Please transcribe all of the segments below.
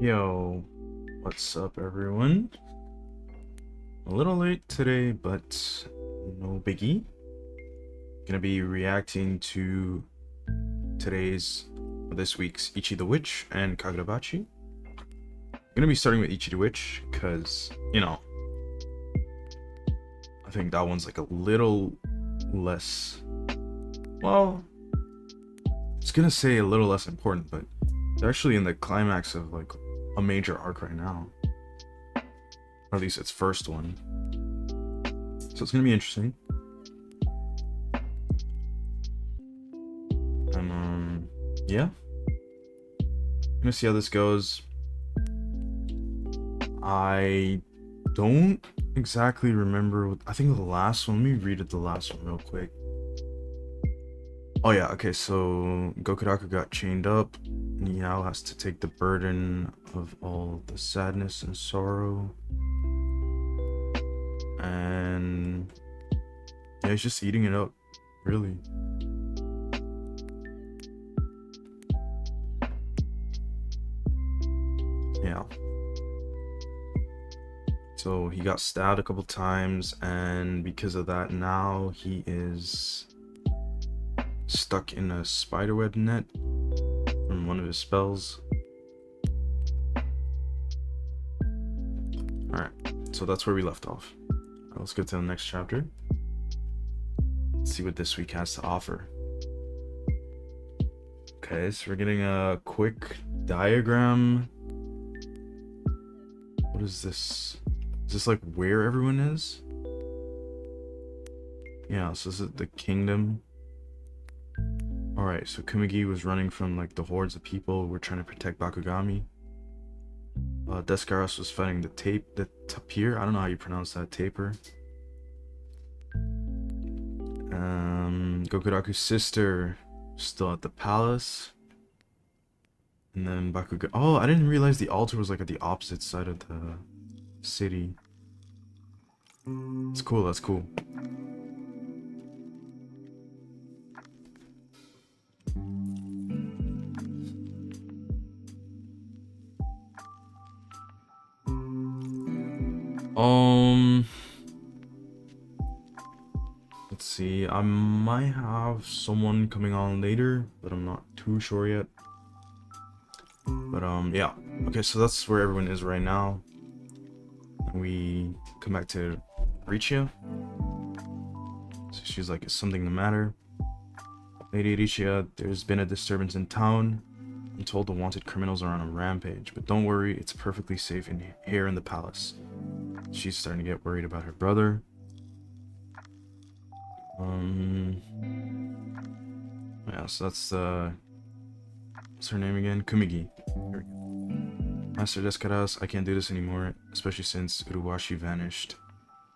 Yo, what's up, everyone? A little late today, but no biggie. Gonna be reacting to this week's Ichi the Witch and Kagurabachi. Gonna be starting with Ichi the Witch, because, I think that one's like a little less, well, it's gonna say a little less important, but they're actually in the climax of like a major arc right now. Or at least its first one. So it's gonna be interesting. And yeah. I'm gonna see how this goes. I don't exactly remember I think the last one. Let me read it the last one real quick. Oh yeah, okay, so Gokuraku got chained up. Niao has to take the burden of all the sadness and sorrow. And yeah, he's just eating it up, really. Yeah. So he got stabbed a couple times, and because of that, now he is stuck in a spiderweb net from one of his spells. Alright, so that's where we left off. Let's go to the next chapter. Let's see what this week has to offer. Okay, so we're getting a quick diagram. What is this? Is this like where everyone is? Yeah, so this is the kingdom. Alright, so Kumigi was running from like the hordes of people who were trying to protect Bakugami. Deskaros was fighting the tapir. I don't know how you pronounce that, taper. Gokuraku's sister still at the palace. And then Bakugami. Oh, I didn't realize the altar was like at the opposite side of the city. That's cool, that's cool. Let's see. I might have someone coming on later, but I'm not too sure yet. But yeah. Okay, so that's where everyone is right now. We come back to Richia. So she's like, is something the matter? Lady Richia, there's been a disturbance in town. I'm told the wanted criminals are on a rampage, but don't worry, it's perfectly safe here in the palace. She's starting to get worried about her brother. Yeah, so that's what's her name again? Kumigi. Here we go. Master Deskaras, I can't do this anymore, especially since Uruwashi vanished.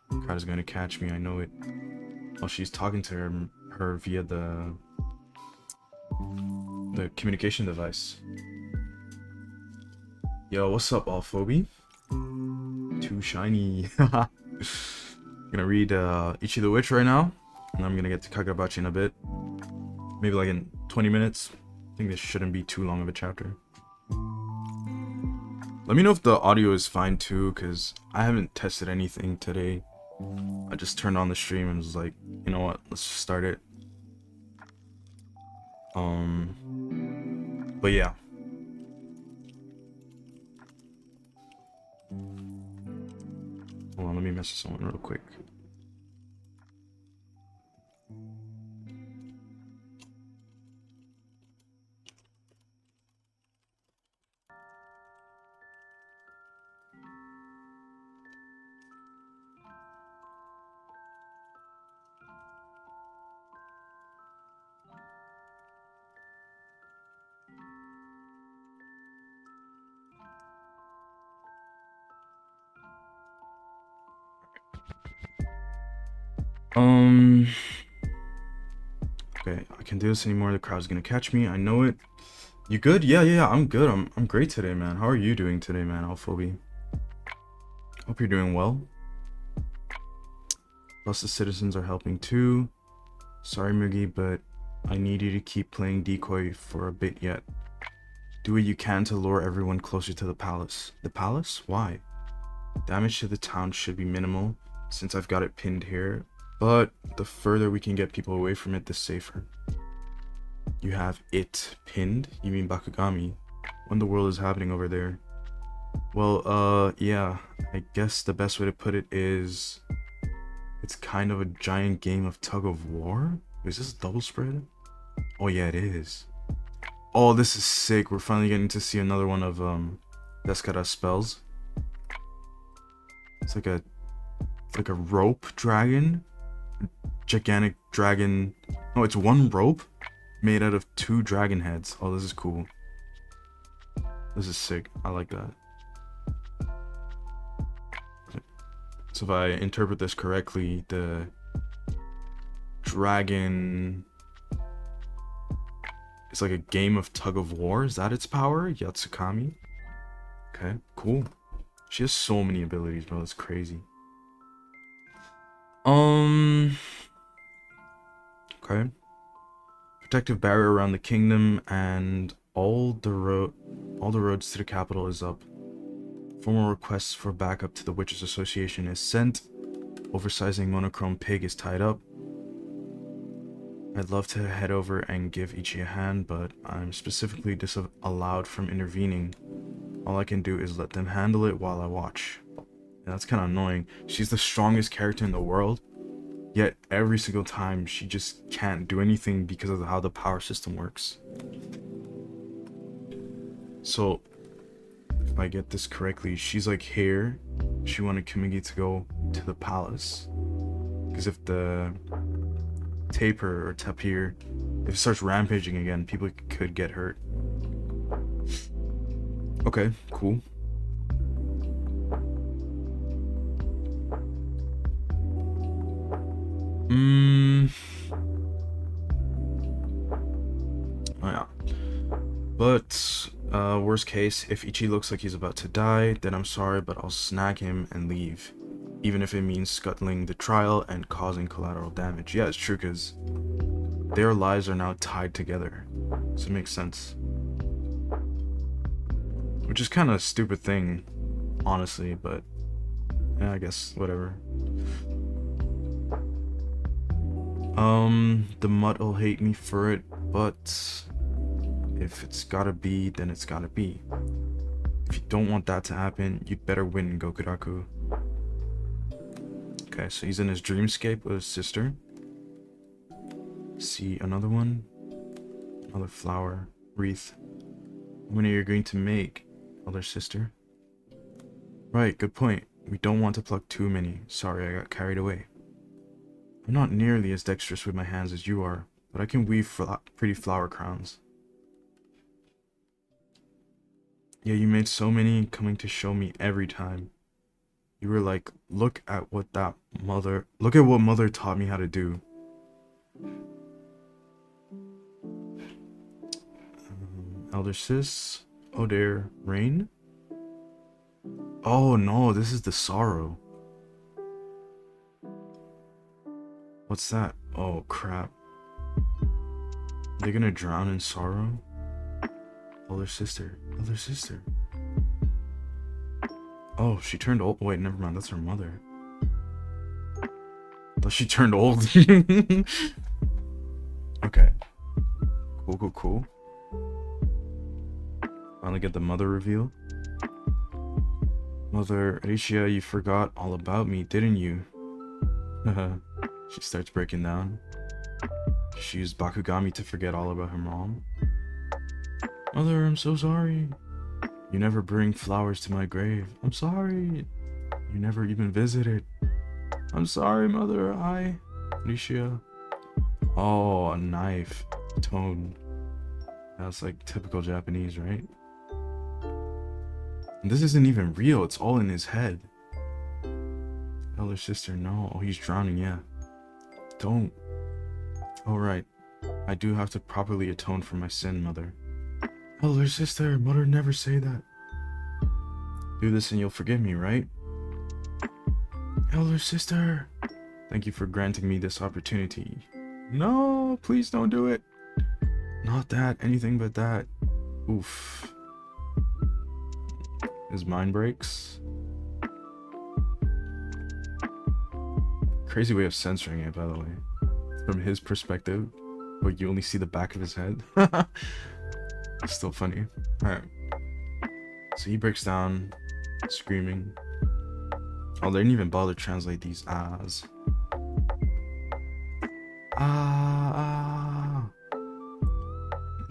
Kata's gonna catch me, I know it. While she's talking to her via the communication device. Yo, what's up, Alphobi? Too shiny. I'm gonna read Ichi the Witch right now, and I'm gonna get to Kagurabachi in a bit. Maybe like in 20 minutes. I think this shouldn't be too long of a chapter. Let me know if the audio is fine too, because I haven't tested anything today. I just turned on the stream and was like, you know what, let's just start it. But yeah. Hold on, let me message someone real quick. Okay, I can't do this anymore. The crowd's gonna catch me. I know it. You good? Yeah, I'm good. I'm great today, man. How are you doing today, man, Alphobi? Hope you're doing well. Plus the citizens are helping too. Sorry, Mugi, but I need you to keep playing decoy for a bit yet. Do what you can to lure everyone closer to the palace. The palace? Why? Damage to the town should be minimal, since I've got it pinned here. But the further we can get people away from it, the safer. You have it pinned? You mean Bakugami? What in the world is happening over there? Well, yeah. I guess the best way to put it is... it's kind of a giant game of tug of war? Is this a double spread? Oh yeah, it is. Oh, this is sick. We're finally getting to see another one of Descara's spells. It's like a rope dragon. Gigantic dragon. No, it's one rope made out of 2 dragon heads. Oh, this is cool. This is sick. I like that. So if I interpret this correctly, the dragon is like a game of tug of war. Is that its power? Yatsukami? Okay, cool. She has so many abilities, bro. That's crazy. Okay. Protective barrier around the kingdom and all the roads to the capital is up. Formal requests for backup to the Witches Association is sent. Oversizing monochrome pig is tied up. I'd love to head over and give Ichi a hand, but I'm specifically disallowed from intervening. All I can do is let them handle it while I watch. Yeah, that's kind of annoying. She's the strongest character in the world, yet every single time she just can't do anything because of how the power system works. So, if I get this correctly, she's like here. She wanted Kimigi to go to the palace. Because if the tapir or tapir, if it starts rampaging again, people could get hurt. Okay, cool. Oh yeah. But, worst case, if Ichi looks like he's about to die, then I'm sorry, but I'll snag him and leave. Even if it means scuttling the trial and causing collateral damage. Yeah, it's true, because their lives are now tied together. So it makes sense. Which is kind of a stupid thing, honestly, but yeah, I guess, whatever. The mutt will hate me for it, but if it's gotta be, then it's gotta be. If you don't want that to happen, you'd better win, Gokuraku. Okay, so he's in his dreamscape with his sister. See another one? Another flower wreath. How many are you going to make, elder sister? Right, good point. We don't want to pluck too many. Sorry, I got carried away. I'm not nearly as dexterous with my hands as you are, but I can weave pretty flower crowns. Yeah, you made so many coming to show me every time. You were like, look at what mother taught me how to do. Elder sis, oh dear, rain? Oh no, this is the sorrow. What's that? Oh crap. They're gonna drown in sorrow? Elder sister. Elder sister. Oh, she turned old. Wait, never mind. That's her mother. Thought she turned old. Okay. Cool. Finally get the mother reveal. Mother, Alicia, you forgot all about me, didn't you? She starts breaking down. She used Bakugami to forget all about her mom. Mother, I'm so sorry. You never bring flowers to my grave. I'm sorry. You never even visited. I'm sorry, Mother. Alicia. Oh, a knife. Tone. That's like typical Japanese, right? And this isn't even real. It's all in his head. Elder sister, no. Oh, he's drowning, yeah. Don't. Oh, right. I do have to properly atone for my sin, Mother. Elder sister, Mother never say that. Do this and you'll forgive me, right? Elder sister. Thank you for granting me this opportunity. No, please don't do it. Not that, anything but that. Oof. his mind breaks. Crazy way of censoring it, by the way. From his perspective, but you only see the back of his head. It's still funny. Alright. So he breaks down, screaming. Oh, they didn't even bother to translate these as. Ah.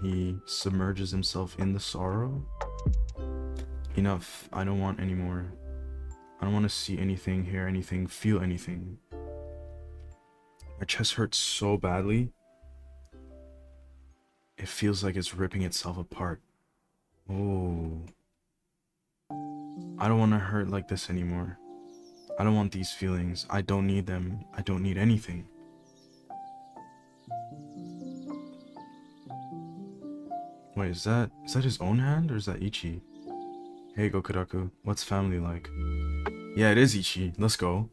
He submerges himself in the sorrow. Enough. I don't want any more. I don't want to see anything, hear anything, feel anything. My chest hurts so badly. It feels like it's ripping itself apart. Oh. I don't want to hurt like this anymore. I don't want these feelings. I don't need them. I don't need anything. Wait, is that his own hand or is that Ichi? Hey Gokuraku, what's family like? Yeah, it is Ichi. Let's go.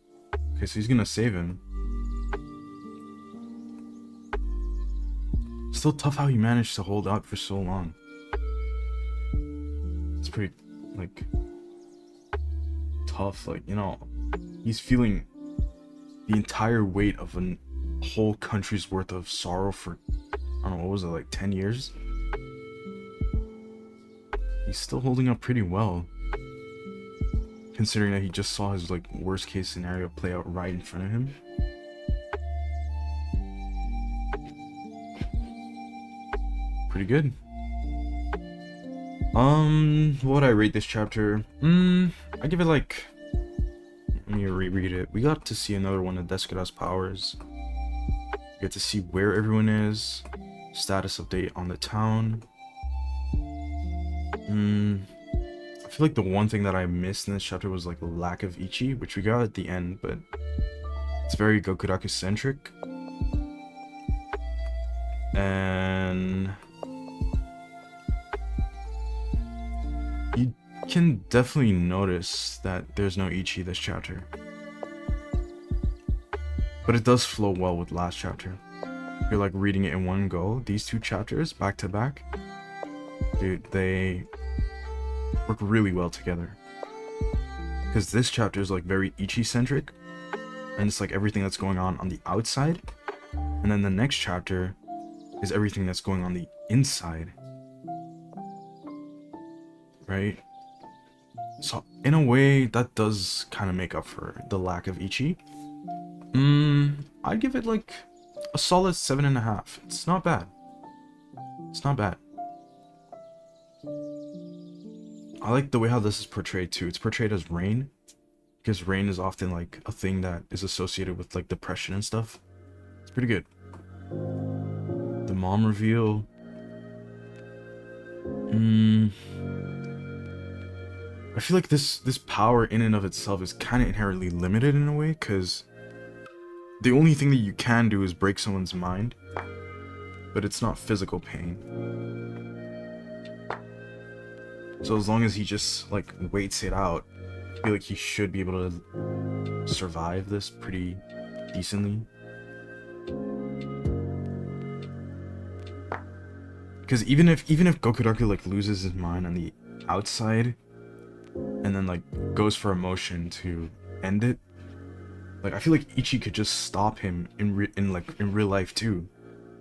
Okay, so he's gonna save him. Still tough how he managed to hold out for so long. It's pretty, like, tough. Like, you know, he's feeling the entire weight of a whole country's worth of sorrow for, I don't know, what was it, like 10 years? He's still holding up pretty well, considering that he just saw his, like, worst case scenario play out right in front of him. Pretty good. What would I rate this chapter? I give it like, let me reread it. We got to see another one of Desukura's powers. We get to see where everyone is, status update on the town. I feel like the one thing that I missed in this chapter was like the lack of Ichi, which we got at the end, but it's very Gokuraku centric. And you can definitely notice that there's no Ichi this chapter. But it does flow well with last chapter. You're like reading it in one go. These two chapters back to back, dude, they work really well together. Because this chapter is like very Ichi centric, and it's like everything that's going on the outside. And then the next chapter is everything that's going on the inside. Right? So in a way, that does kind of make up for the lack of Ichi. I'd give it like a solid 7.5. It's not bad. It's not bad. I like the way how this is portrayed too. It's portrayed as rain, because rain is often like a thing that is associated with like depression and stuff. It's pretty good. The mom reveal. I feel like this power in and of itself is kind of inherently limited in a way, because the only thing that you can do is break someone's mind, but it's not physical pain. So as long as he just like waits it out, I feel like he should be able to survive this pretty decently. Because even if Gokuraku like loses his mind on the outside and then like goes for emotion to end it, like I feel like Ichi could just stop him in real life too.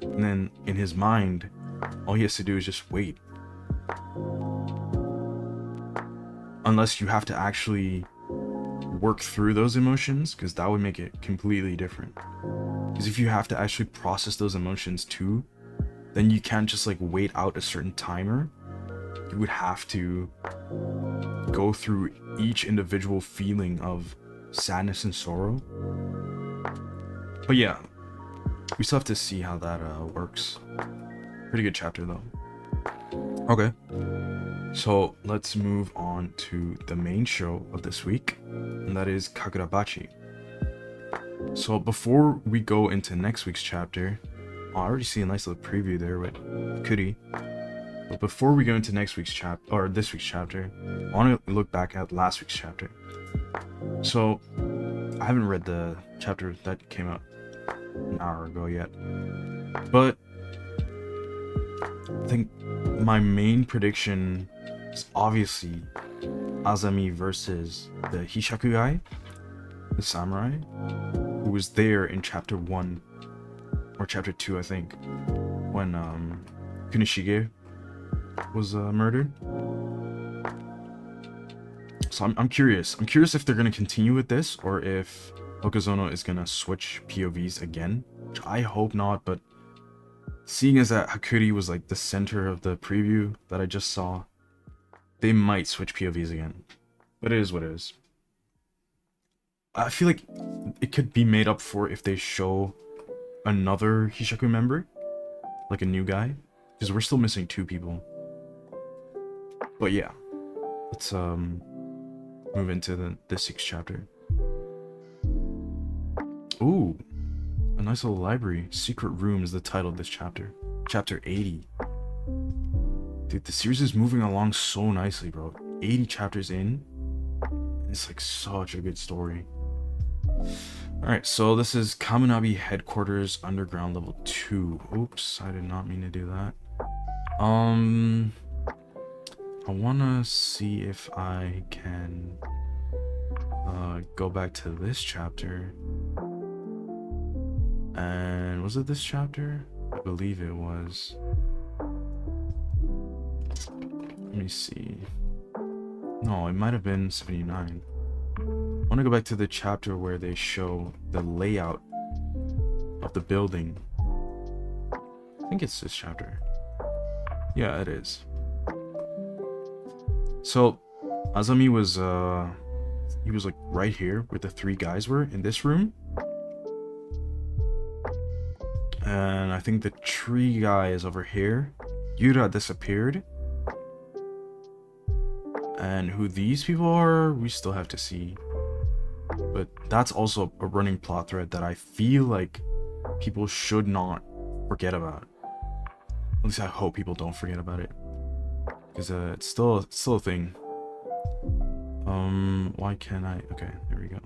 And then in his mind, all he has to do is just wait. Unless you have to actually work through those emotions, because that would make it completely different. Because if you have to actually process those emotions too, then you can't just like wait out a certain timer. You would have to go through each individual feeling of sadness and sorrow. But yeah, we still have to see how that works. Pretty good chapter though. Okay, so let's move on to the main show of this week, and that is Kagurabachi. So before we go into next week's chapter, I already see a nice little preview there with Kuri. But before we go into next week's chapter, or this week's chapter, I want to look back at last week's chapter. So I haven't read the chapter that came out an hour ago yet, but I think my main prediction is obviously Azami versus the Hishaku guy, the samurai, who was there in chapter 1 or chapter 2, I think, when Kunishige was murdered. So I'm curious. I'm curious if they're gonna continue with this or if Okazono is gonna switch POVs again. Which I hope not, but seeing as that Hakuri was like the center of the preview that I just saw, they might switch POVs again. But it is what it is. I feel like it could be made up for if they show another Hishaku member, like a new guy, because we're still missing 2 people. But yeah, let's move into the 6th chapter. Ooh, a nice little library. Secret Room is the title of this chapter. Chapter 80. Dude, the series is moving along so nicely, bro. 80 chapters in. It's like such a good story. Alright, so this is Kaminabi Headquarters Underground Level 2. Oops, I did not mean to do that. I wanna see if I can go back to this chapter. And was it this chapter? I believe it was. Let me see. No, it might have been 79. I want to go back to the chapter where they show the layout of the building. I think it's this chapter. Yeah, it is. So, Azami was, he was like right here where the 3 guys were in this room. And I think the tree guy is over here. Yura disappeared. And who these people are, we still have to see. But that's also a running plot thread that I feel like people should not forget about. At least I hope people don't forget about it. Because it's still a thing. Why can't I? Okay, there we go.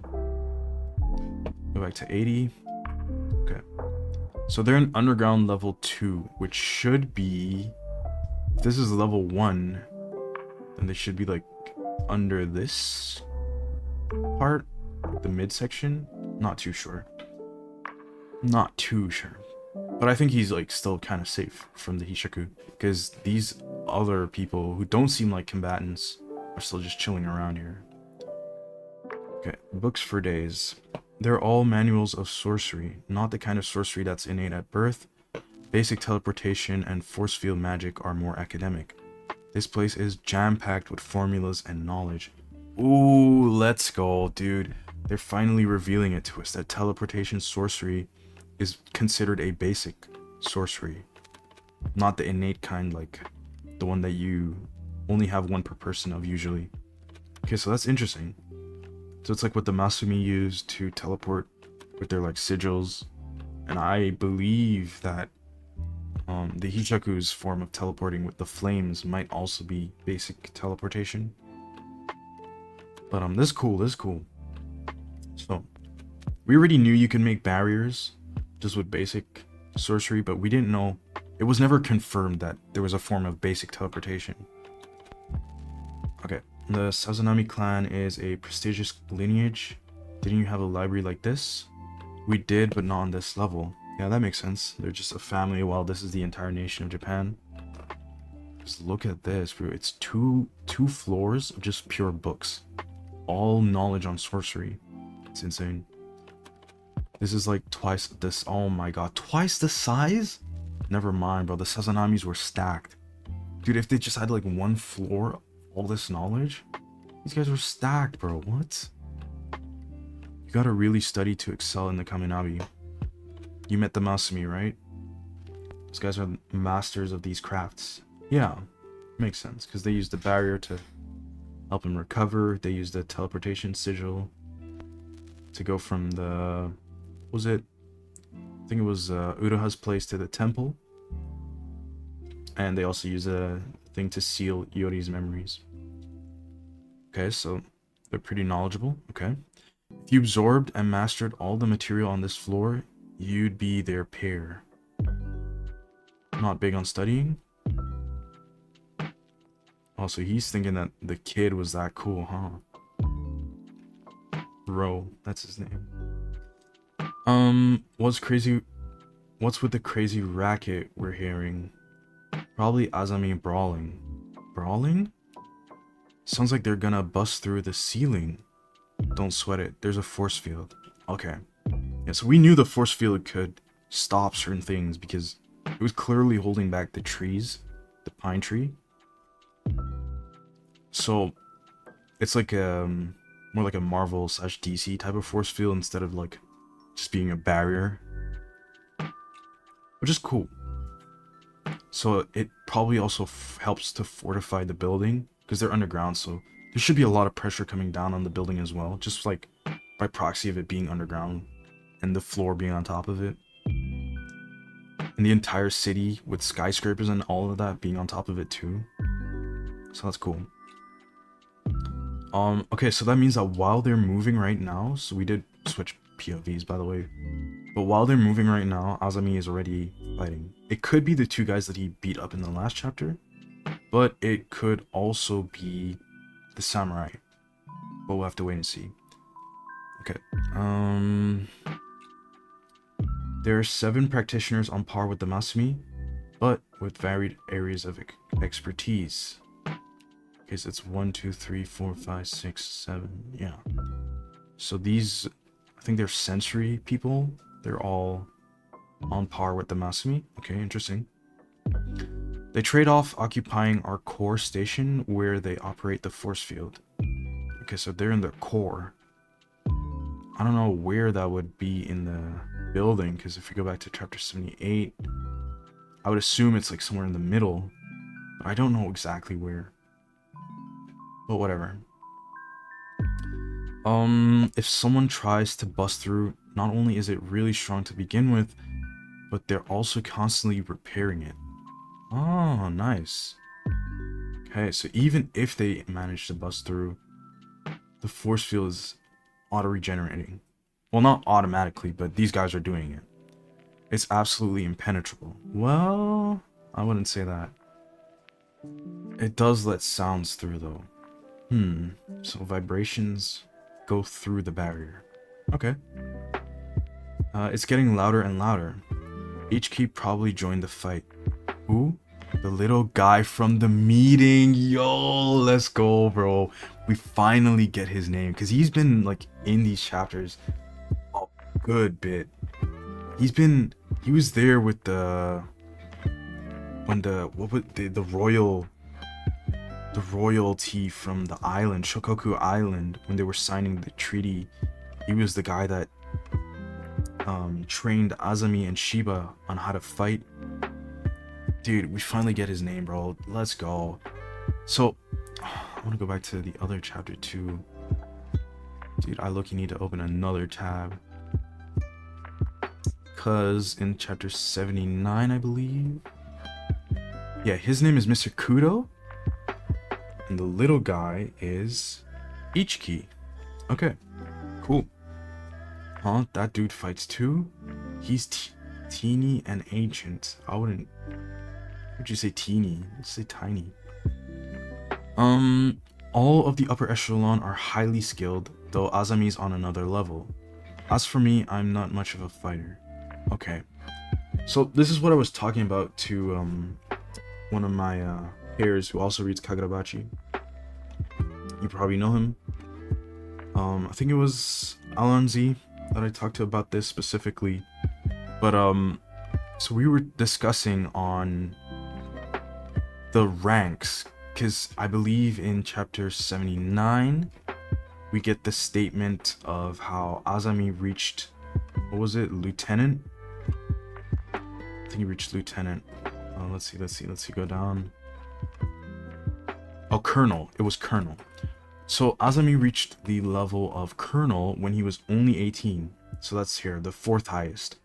Go back to 80. Okay. So they're in underground level 2, which should be, if this is level 1, then they should be like under this part, the midsection. Not too sure. Not too sure. But I think he's like still kind of safe from the Hishaku, because these other people who don't seem like combatants are still just chilling around here. Okay, books for days. They're all manuals of sorcery, not the kind of sorcery that's innate at birth. Basic teleportation and force field magic are more academic. This place is jam-packed with formulas and knowledge. Ooh, let's go, dude. They're finally revealing it to us that teleportation sorcery is considered a basic sorcery. Not the innate kind, like the one that you only have 1 per person of usually. Okay, so that's interesting. So it's like what the Masumi used to teleport with their like sigils. And I believe that the Hishaku's form of teleporting with the flames might also be basic teleportation. But this is cool, this is cool. So we already knew you can make barriers just with basic sorcery, but we didn't know, it was never confirmed that there was a form of basic teleportation. Okay, the Sazanami clan is a prestigious lineage. Didn't you have a library like this? We did, but not on this level. Yeah, that makes sense. They're just a family while this is the entire nation of Japan. Just look at this, bro. It's two floors of just pure books. All knowledge on sorcery. It's insane. This is like twice this. Oh my god, twice the size? Never mind, bro. The Sazanamis were stacked. Dude, if they just had like 1 floor of all this knowledge, these guys were stacked, bro. What? You gotta really study to excel in the Kaminabi. You met the Masumi, right? These guys are masters of these crafts. Yeah, makes sense, because they used the barrier to help him recover. They used the teleportation sigil to go from the... what was it? I think it was Uraha's place to the temple. And they also use a thing to seal Yori's memories. Okay, so they're pretty knowledgeable. Okay. If you absorbed and mastered all the material on this floor, you'd be their peer. Not big on studying. Oh, so he's thinking that the kid was that cool, huh? Ro, that's his name. What's crazy? What's with the crazy racket we're hearing? Probably Azami brawling. Brawling? Sounds like they're gonna bust through the ceiling. Don't sweat it. There's a force field. Okay. Yeah, so we knew the force field could stop certain things because it was clearly holding back the trees, the pine tree. So it's like more like a Marvel / DC type of force field instead of like just being a barrier, which is cool. So it probably also helps to fortify the building because they're underground. So there should be a lot of pressure coming down on the building as well, just like by proxy of it being underground and the floor being on top of it. And the entire city with skyscrapers and all of that being on top of it too. So that's cool. Okay, so that means that while they're moving right now, so we did switch POVs by the way, but while they're moving right now, Azami is already fighting. It could be the two guys that he beat up in the last chapter, but it could also be the samurai. But we'll have to wait and see. Okay, there are 7 practitioners on par with the Masumi, but with varied areas of expertise. Okay, so it's 1, 2, 3, 4, 5, 6, 7. Yeah. So these, I think they're sensory people. They're all on par with the Masumi. Okay, interesting. They trade off occupying our core station where they operate the force field. Okay, so they're in the core. I don't know where that would be in the building, because if you go back to chapter 78, I would assume it's like somewhere in the middle. But I don't know exactly where. But whatever. If someone tries to bust through, not only is it really strong to begin with, but they're also constantly repairing it. Oh, nice. Okay, so even if they manage to bust through, the force field is auto-regenerating. Well, not automatically, but these guys are doing it. It's absolutely impenetrable. Well, I wouldn't say that. It does let sounds through, though. So vibrations go through the barrier. Okay. It's getting louder and louder. Ichi probably joined the fight. Who? The little guy from the meeting. Yo, let's go, bro. We finally get his name, because he's been like in these chapters a good bit. He was there with the royalty from the island, Shokoku Island, when they were signing the treaty. He was the guy that trained Azami and Shiba on how to fight. Dude, we finally get his name, bro. Let's go. So, I want to go back to the other chapter too. Dude, I look, you need to open another tab. Because in chapter 79, I believe. Yeah, his name is Mr. Kudo. And the little guy is Ichi. Okay, cool. Huh? That dude fights too? He's teeny and ancient. I wouldn't... Would you say teeny? I'd say tiny. All of the upper echelon are highly skilled, though Azami's on another level. As for me, I'm not much of a fighter. Okay. So this is what I was talking about to one of my peers who also reads Kagurabachi. You probably know him. I think it was Alonzi that I talked to about this specifically. But so we were discussing on the ranks, because I believe in chapter 79 we get the statement of how Azami reached, what was it, lieutenant? I think he reached lieutenant. Let's see, go down. Oh, colonel. It was colonel. So Azami reached the level of colonel when he was only 18. So that's here, the 4th highest.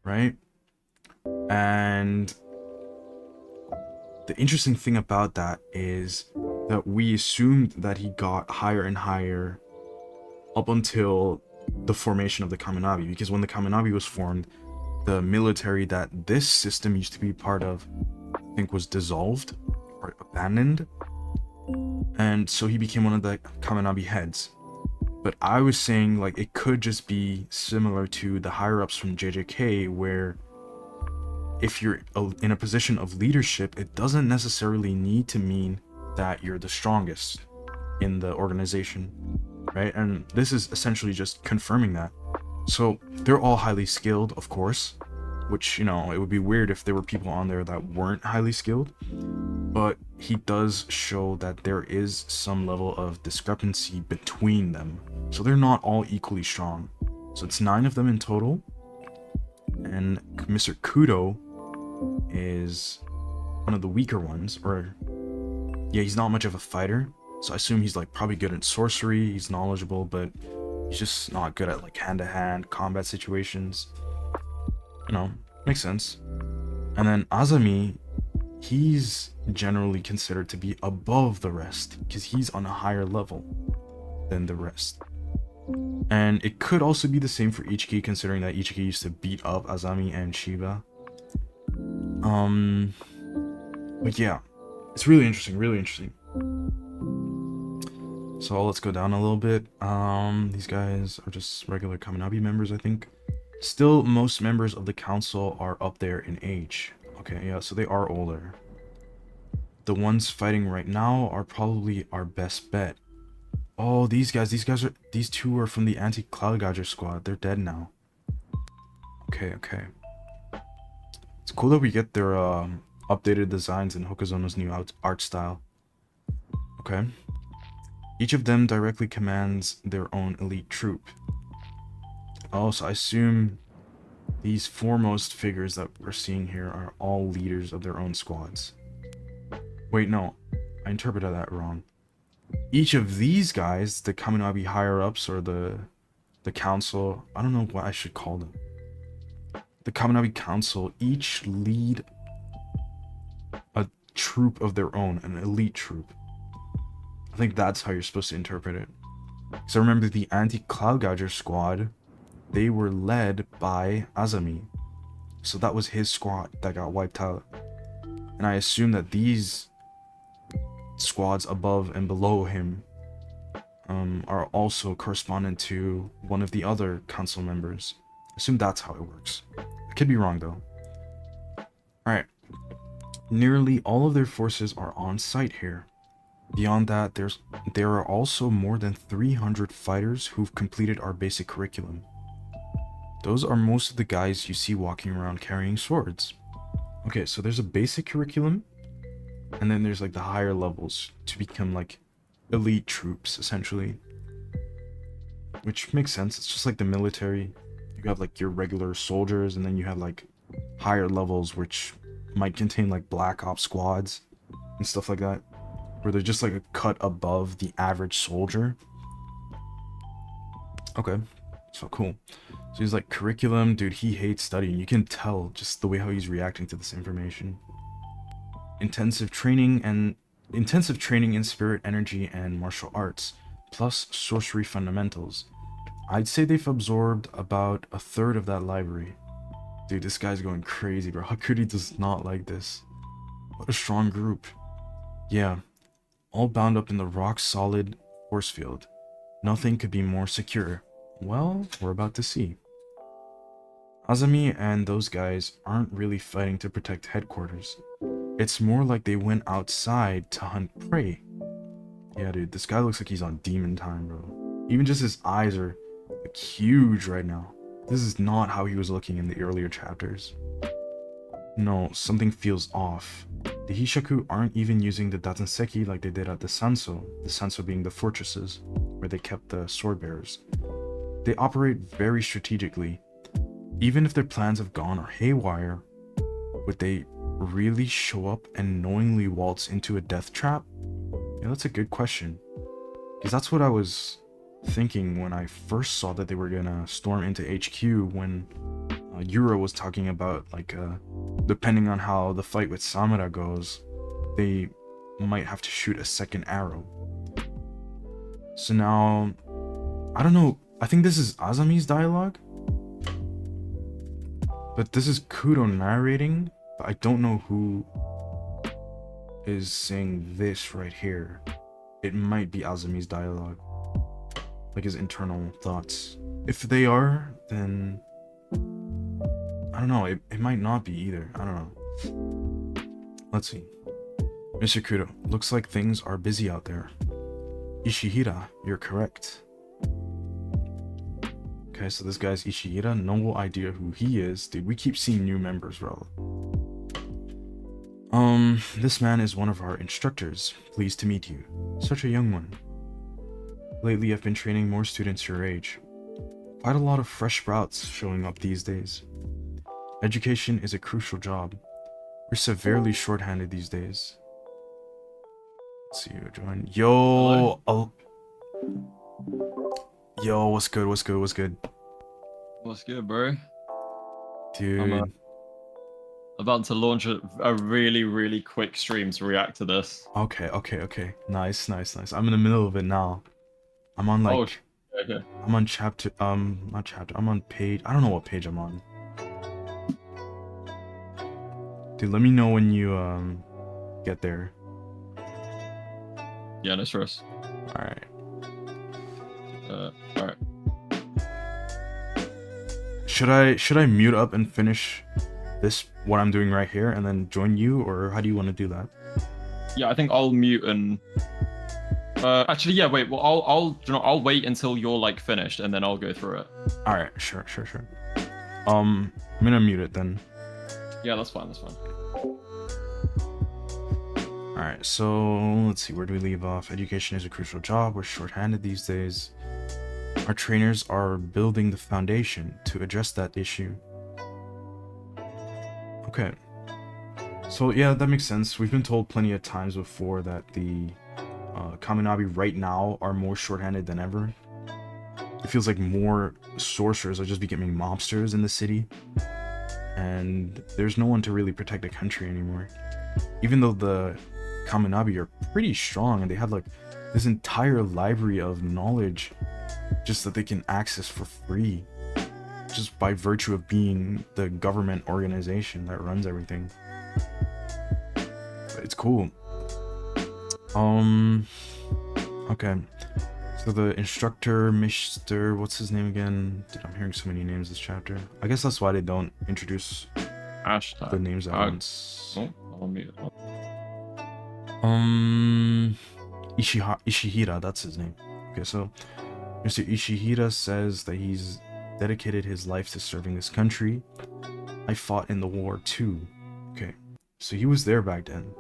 Right? And the interesting thing about that is that we assumed that he got higher and higher up until the formation of the Kaminabi, because when the Kaminabi was formed, the military that this system used to be part of, I think, was dissolved or abandoned. And so he became one of the Kaminabi heads. But I was saying, like, it could just be similar to the higher-ups from JJK, where if you're in a position of leadership, it doesn't necessarily need to mean that you're the strongest in the organization, right? And this is essentially just confirming that. So they're all highly skilled, of course, which, you know, it would be weird if there were people on there that weren't highly skilled, but he does show that there is some level of discrepancy between them. So they're not all equally strong. So it's 9 of them in total, and Mr. Kudo is one of the weaker ones, or yeah, he's not much of a fighter, so I assume he's like probably good at sorcery, he's knowledgeable, but he's just not good at like hand-to-hand combat situations. You know, makes sense. And then Azami, he's generally considered to be above the rest because he's on a higher level than the rest. And it could also be the same for Ichiki, considering that Ichiki used to beat up Azami and Shiba. But yeah, it's really interesting, really interesting. So let's go down a little bit. These guys are just regular Kaminabi members, I think. Still, most members of the council are up there in age. Okay, yeah, so they are older. The ones fighting right now are probably our best bet. Oh, these two are from the anti-Cloud Gouger squad. They're dead now. Okay. It's cool that we get their updated designs in Hokuzono's new art style. Okay. Each of them directly commands their own elite troop. Oh, so I assume these foremost figures that we're seeing here are all leaders of their own squads. Wait, no. I interpreted that wrong. Each of these guys, the Kaminabi higher-ups or the council, I don't know what I should call them. The Kaminabi council each lead a troop of their own, an elite troop. I think that's how you're supposed to interpret it. So remember the anti-Cloud Gouger squad, they were led by Azami. So that was his squad that got wiped out. And I assume that these squads above and below him are also correspondent to one of the other council members. I assume that's how it works. I could be wrong though. Alright. Nearly all of their forces are on site here. Beyond that, there are also more than 300 fighters who've completed our basic curriculum. Those are most of the guys you see walking around carrying swords. Okay, so there's a basic curriculum, and then there's like the higher levels to become like elite troops, essentially. Which makes sense, it's just like the military. You have like your regular soldiers, and then you have like higher levels which might contain like black ops squads and stuff like that, where they're just like a cut above the average soldier. Okay, so cool. So he's like, curriculum, dude, he hates studying. You can tell just the way how he's reacting to this information. Intensive training in spirit energy and martial arts, plus sorcery fundamentals. I'd say they've absorbed about a third of that library. Dude, this guy's going crazy, bro. Hakuri does not like this. What a strong group. Yeah, all bound up in the rock-solid force field. Nothing could be more secure. Well, we're about to see. Azami and those guys aren't really fighting to protect headquarters. It's more like they went outside to hunt prey. Yeah, dude, this guy looks like he's on demon time, bro. Even just his eyes are like huge right now. This is not how he was looking in the earlier chapters. No, something feels off. The Hishaku aren't even using the Datanseki like they did at the Sanso being the fortresses, where they kept the sword bearers. They operate very strategically. Even if their plans have gone haywire, would they really show up and knowingly waltz into a death trap? Yeah, that's a good question. Because that's what I was thinking when I first saw that they were gonna storm into HQ, when Yura was talking about, like, depending on how the fight with Samura goes, they might have to shoot a second arrow. So now, I don't know, I think this is Azami's dialogue? But this is Kudo narrating, but I don't know who is saying this right here. it might be Azami's dialogue. Like his internal thoughts. If they are, then I don't know, it might not be either. I don't know. Let's see. Mr. Kudo, looks like things are busy out there. Ishihira, you're correct. Okay, so this guy's Ishihira. No idea who he is. Dude, we keep seeing new members, bro. This man is one of our instructors. Pleased to meet you. Such a young one. Lately, I've been training more students your age. Quite a lot of fresh sprouts showing up these days. Education is a crucial job. We're severely short-handed these days. Let's see who joined. Yo, yo, what's good? What's good? What's good? What's good, bro? Dude. I'm about to launch a really, really quick stream to react to this. Okay. Nice. I'm in the middle of it now. I'm on like... Oh, okay. I'm on chapter... not chapter. I'm on page... I don't know what page I'm on. Dude, let me know when you, get there. Yeah, no stress. Alright. Alright. Should I mute up and finish this, what I'm doing right here, and then join you, or how do you want to do that? Yeah, I think I'll mute and... actually, yeah, wait, well, I'll wait until you're, like, finished, and then I'll go through it. Alright, sure. I'm gonna mute it then. Yeah, that's fine. Alright, so let's see, where do we leave off? Education is a crucial job. We're short-handed these days. Our trainers are building the foundation to address that issue. Okay. So yeah, that makes sense. We've been told plenty of times before that the Kaminabi right now are more short-handed than ever. It feels like more sorcerers are just becoming mobsters in the city. And there's no one to really protect the country anymore. Even though the Kaminabi are pretty strong and they have like this entire library of knowledge just that they can access for free, just by virtue of being the government organization that runs everything. But it's cool. Okay, so the instructor, Mr. what's his name again? Dude, I'm hearing so many names this chapter. I guess that's why they don't introduce Hashtag. the names at once. Oh, I'll mute it. Ishihira, that's his name. Okay, so Mr. Ishihira says that he's dedicated his life to serving this country. I fought in the war too. Okay, so he was there back then.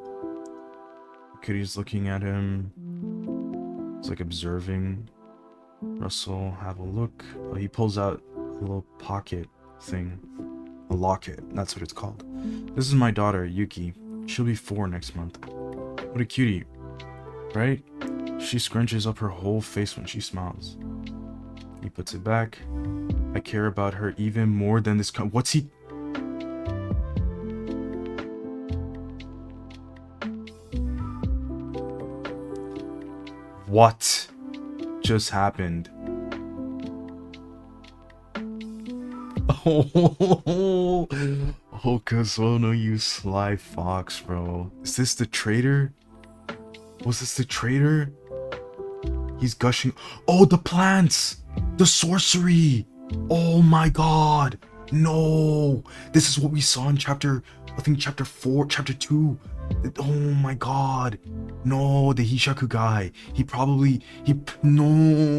Kitty's looking at him. It's like observing. Russell, have a look. Oh, he pulls out a little pocket thing. A locket, that's what it's called. This is my daughter, Yuki. She'll be 4 next month. What a cutie, right? She scrunches up her whole face when she smiles. He puts it back. I care about her even more than this. What's he? What just happened? Oh, Okazono, you sly fox, bro. Is this the traitor? Was this the traitor? He's gushing. Oh, the plants! The sorcery! Oh my god! No! This is what we saw in chapter, I think chapter 4, chapter 2. Oh my god. No, the Hishaku guy. No.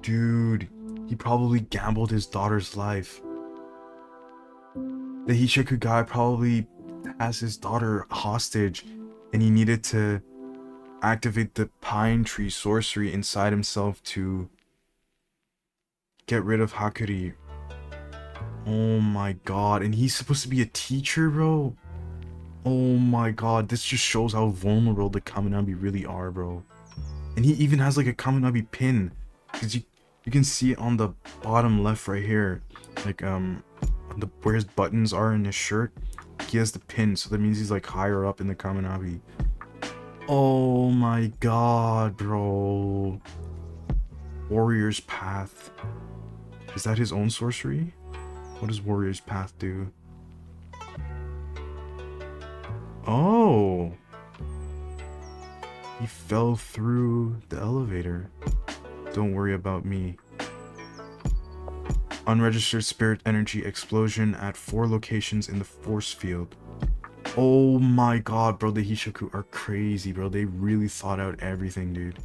Dude, he probably gambled his daughter's life. The Hishaku guy probably has his daughter hostage and he needed to activate the pine tree sorcery inside himself to get rid of Hakuri. Oh my god, and he's supposed to be a teacher, bro? Oh my god, this just shows how vulnerable the Kaminabi really are, bro. And he even has like a Kaminabi pin. Because you can see it on the bottom left right here. Like, where his buttons are in his shirt. He has the pin, so that means he's like higher up in the Kaminabi. Oh my god, bro. Warrior's Path. Is that his own sorcery? What does Warrior's Path do? Oh. He fell through the elevator. Don't worry about me. Unregistered spirit energy explosion at 4 locations in the force field. Oh my god, bro. The Hishaku are crazy, bro. They really thought out everything, dude.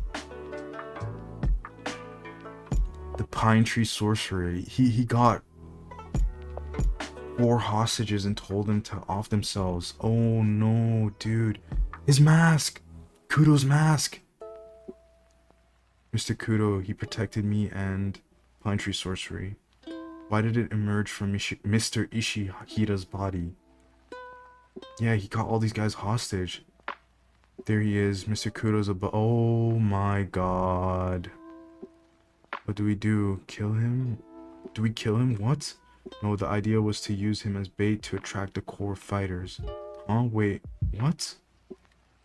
The pine tree sorcery. He got 4 hostages and told them to off themselves. Oh no, dude. His mask. Kudo's mask. Mr. Kudo, he protected me and pine tree sorcery. Why did it emerge from Mr. Ishihida's body? Yeah, he got all these guys hostage. There he is. Mr. Kudo's above. Oh my god. What do we do? Kill him? Do we kill him? What? No, the idea was to use him as bait to attract the core fighters. Huh? Wait, what?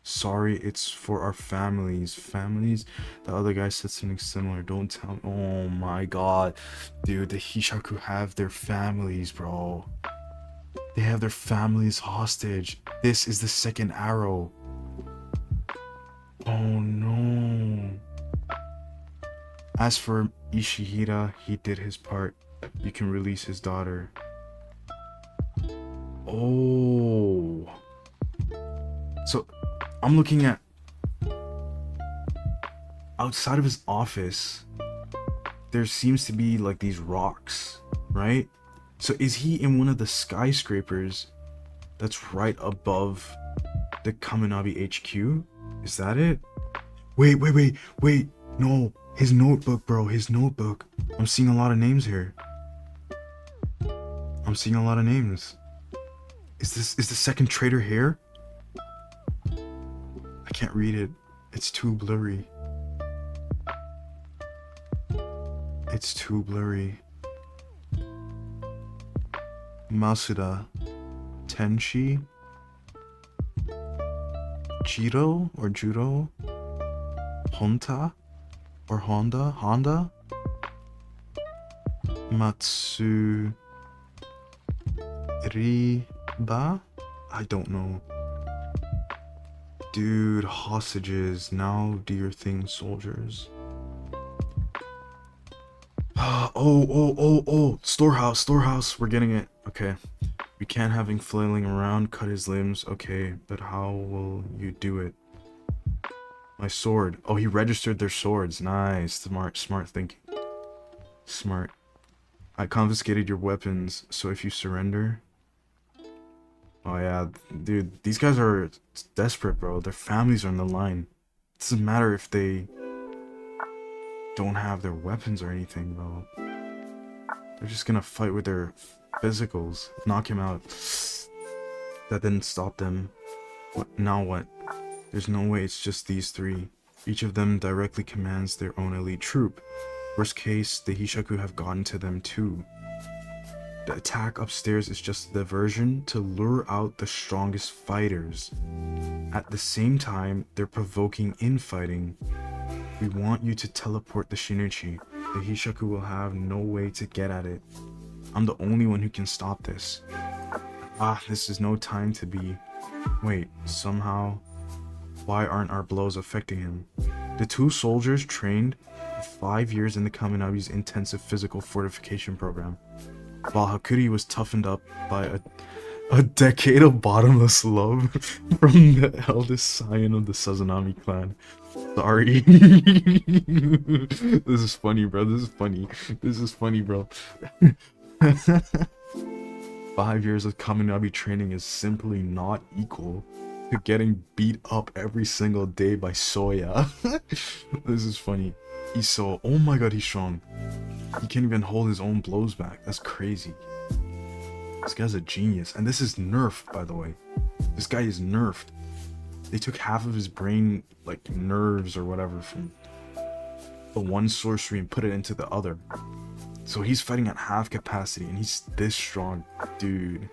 Sorry, it's for our families. Families? The other guy said something similar. Don't tell me. Oh my god. Dude, the Hishaku have their families, bro. They have their families hostage. This is the second arrow. Oh no. As for Ishihira, he did his part. You can release his daughter. Oh. So, I'm looking at outside of his office, there seems to be like these rocks, right? So is he in one of the skyscrapers that's right above the Kaminabi HQ? Is that it? Wait. No, his notebook, bro, his notebook. I'm seeing a lot of names here. I'm seeing a lot of names. Is the second traitor here? I can't read it. It's too blurry. It's too blurry. Masuda. Tenshi. Jiro or Judo. Honta or Honda. Matsu. Riba? I don't know. Dude, hostages. Now do your thing, soldiers. Oh. Storehouse. We're getting it. Okay. We can't have him flailing around, cut his limbs. Okay, but how will you do it? My sword. Oh, he registered their swords. Nice. Smart thinking. Smart. I confiscated your weapons, so if you surrender... Oh yeah, dude, these guys are desperate, bro. Their families are on the line. It doesn't matter if they don't have their weapons or anything, bro. They're just gonna fight with their physicals, knock him out. That didn't stop them. What now? What? There's no way it's just these 3. Each of them directly commands their own elite troop. Worst case, the Hishaku have gotten to them too. The attack upstairs is just a diversion to lure out the strongest fighters. At the same time, they're provoking infighting. We want you to teleport the Shinichi. The Hishaku will have no way to get at it. I'm the only one who can stop this. This is no time to be... Wait, somehow... Why aren't our blows affecting him? The 2 soldiers trained for 5 years in the Kaminabi's intensive physical fortification program. While Hakuri was toughened up by a decade of bottomless love from the eldest scion of the Sazanami clan. Sorry. This is funny, bro. This is funny, bro. 5 years of Kaminabi training is simply not equal to getting beat up every single day by Soya. This is funny. Iso, oh my god, he's strong. He can't even hold his own blows back. That's crazy. This guy's a genius. And this is nerfed, by the way. This guy is nerfed. They took half of his brain, like, nerves or whatever from the one sorcery and put it into the other. So he's fighting at half capacity and he's this strong. Dude.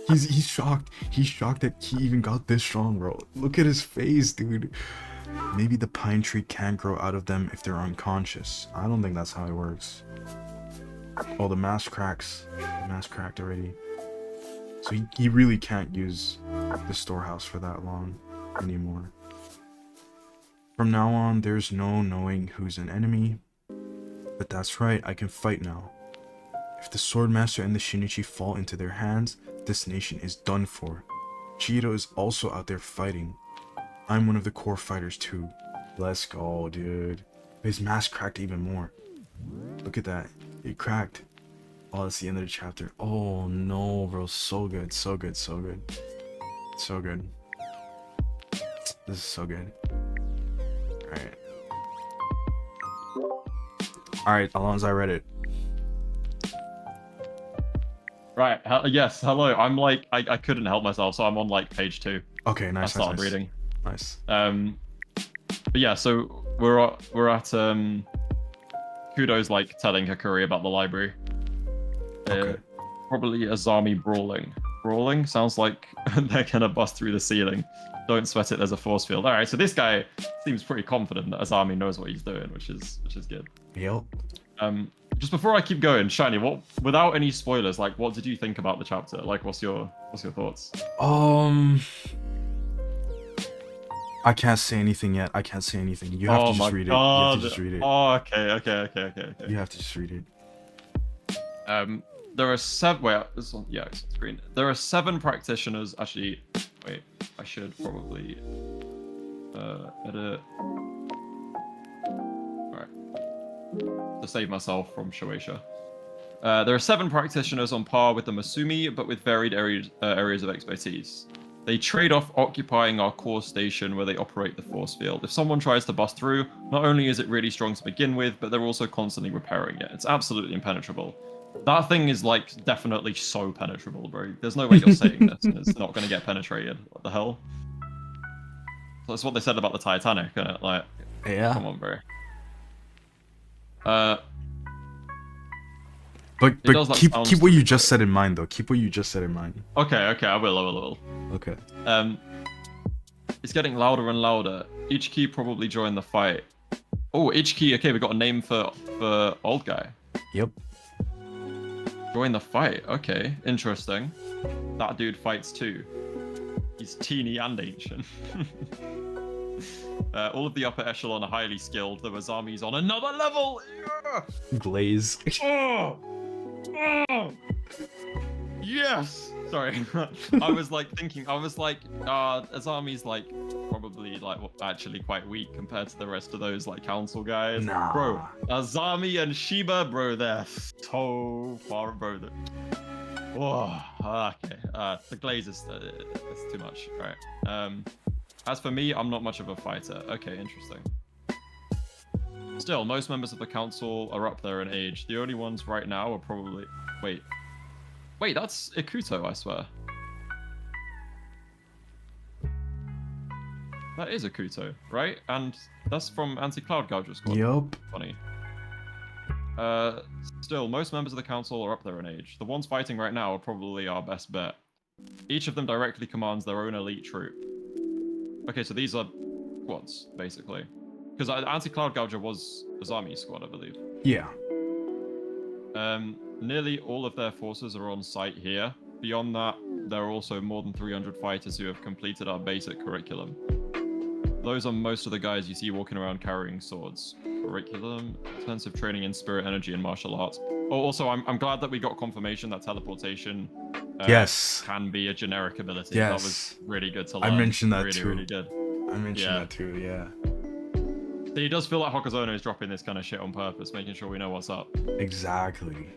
He's shocked. He's shocked that he even got this strong, bro. Look at his face, dude. Maybe the pine tree can't grow out of them if they're unconscious. I don't think that's how it works. Oh, the mask cracks. The mask cracked already. So he really can't use the storehouse for that long anymore. From now on, there's no knowing who's an enemy. But that's right, I can fight now. If the Swordmaster and the Shinichi fall into their hands, this nation is done for. Chihiro is also out there fighting. I'm one of the core fighters too. Let's go, dude. His mask cracked even more. Look at that. It cracked. Oh, that's the end of the chapter. Oh no, bro. So good, so good, so good. So good. This is so good. Alright. Alright, Alonzo, I read it. Right. Yes. Hello. I'm like I couldn't help myself, so I'm on like page 2. Okay, nice. I started nice. reading. Nice. But yeah. So we're at Kudo's like telling Hakuri about the library. Okay. Probably Azami brawling. Brawling sounds like they're gonna bust through the ceiling. Don't sweat it. There's a force field. All right. So this guy seems pretty confident that Azami knows what he's doing, which is good. Yep. Just before I keep going, Shiny, without any spoilers, like what did you think about the chapter? Like what's your thoughts? I can't say anything yet. I can't say anything. You have to just read it. You have to just read it. Oh, okay. You have to just read it. There are 7. Wait, this one. Yeah, it's on screen. There are 7 practitioners. Actually, wait. I should probably edit. To save myself from Shueisha. There are 7 practitioners on par with the Masumi, but with varied areas of expertise. They trade off occupying our core station where they operate the force field. If someone tries to bust through, not only is it really strong to begin with, but they're also constantly repairing it. It's absolutely impenetrable. That thing is like definitely so penetrable, bro. There's no way you're saying this and it's not going to get penetrated. What the hell? That's what they said about the Titanic, isn't it? Like, yeah. Come on, bro. But keep what you just said in mind, though. Keep what you just said in mind. Okay, I will. Okay. It's getting louder and louder. Ichi probably joined the fight. Oh, Ichi. Okay, we got a name for old guy. Yep. Join the fight. Okay, interesting. That dude fights too. He's teeny and ancient. All of the upper echelon are highly skilled. The Azami's on another level. Glaze. Oh! Yes. Sorry. I was thinking. Azami's probably actually quite weak compared to the rest of those council guys. Nah. Bro, Azami and Shiba, bro, they're so far, bro. Oh, okay. The glaze is it's too much. All right. As for me, I'm not much of a fighter. Okay, interesting. Still, most members of the council are up there in age. The only ones right now are probably... Wait, that's Ikuto, I swear. That is Ikuto, right? And that's from Anti-Cloud Gouger Squad. Yup. Funny. Still, most members of the council are up there in age. The ones fighting right now are probably our best bet. Each of them directly commands their own elite troop. Okay, so these are squads, basically. Because Anti-Cloud Gouger was Azami's squad, I believe. Yeah. Nearly all of their forces are on site here. Beyond that, there are also more than 300 fighters who have completed our basic curriculum. Those are most of the guys you see walking around carrying swords. Curriculum, intensive training in spirit energy and martial arts. Oh, also, I'm glad that we got confirmation that teleportation can be a generic ability. Yes. That was really good to learn. I mentioned that really, too. Really good. I mentioned that too, yeah. It does feel like Hokuzono is dropping this kind of shit on purpose, making sure we know what's up. Exactly.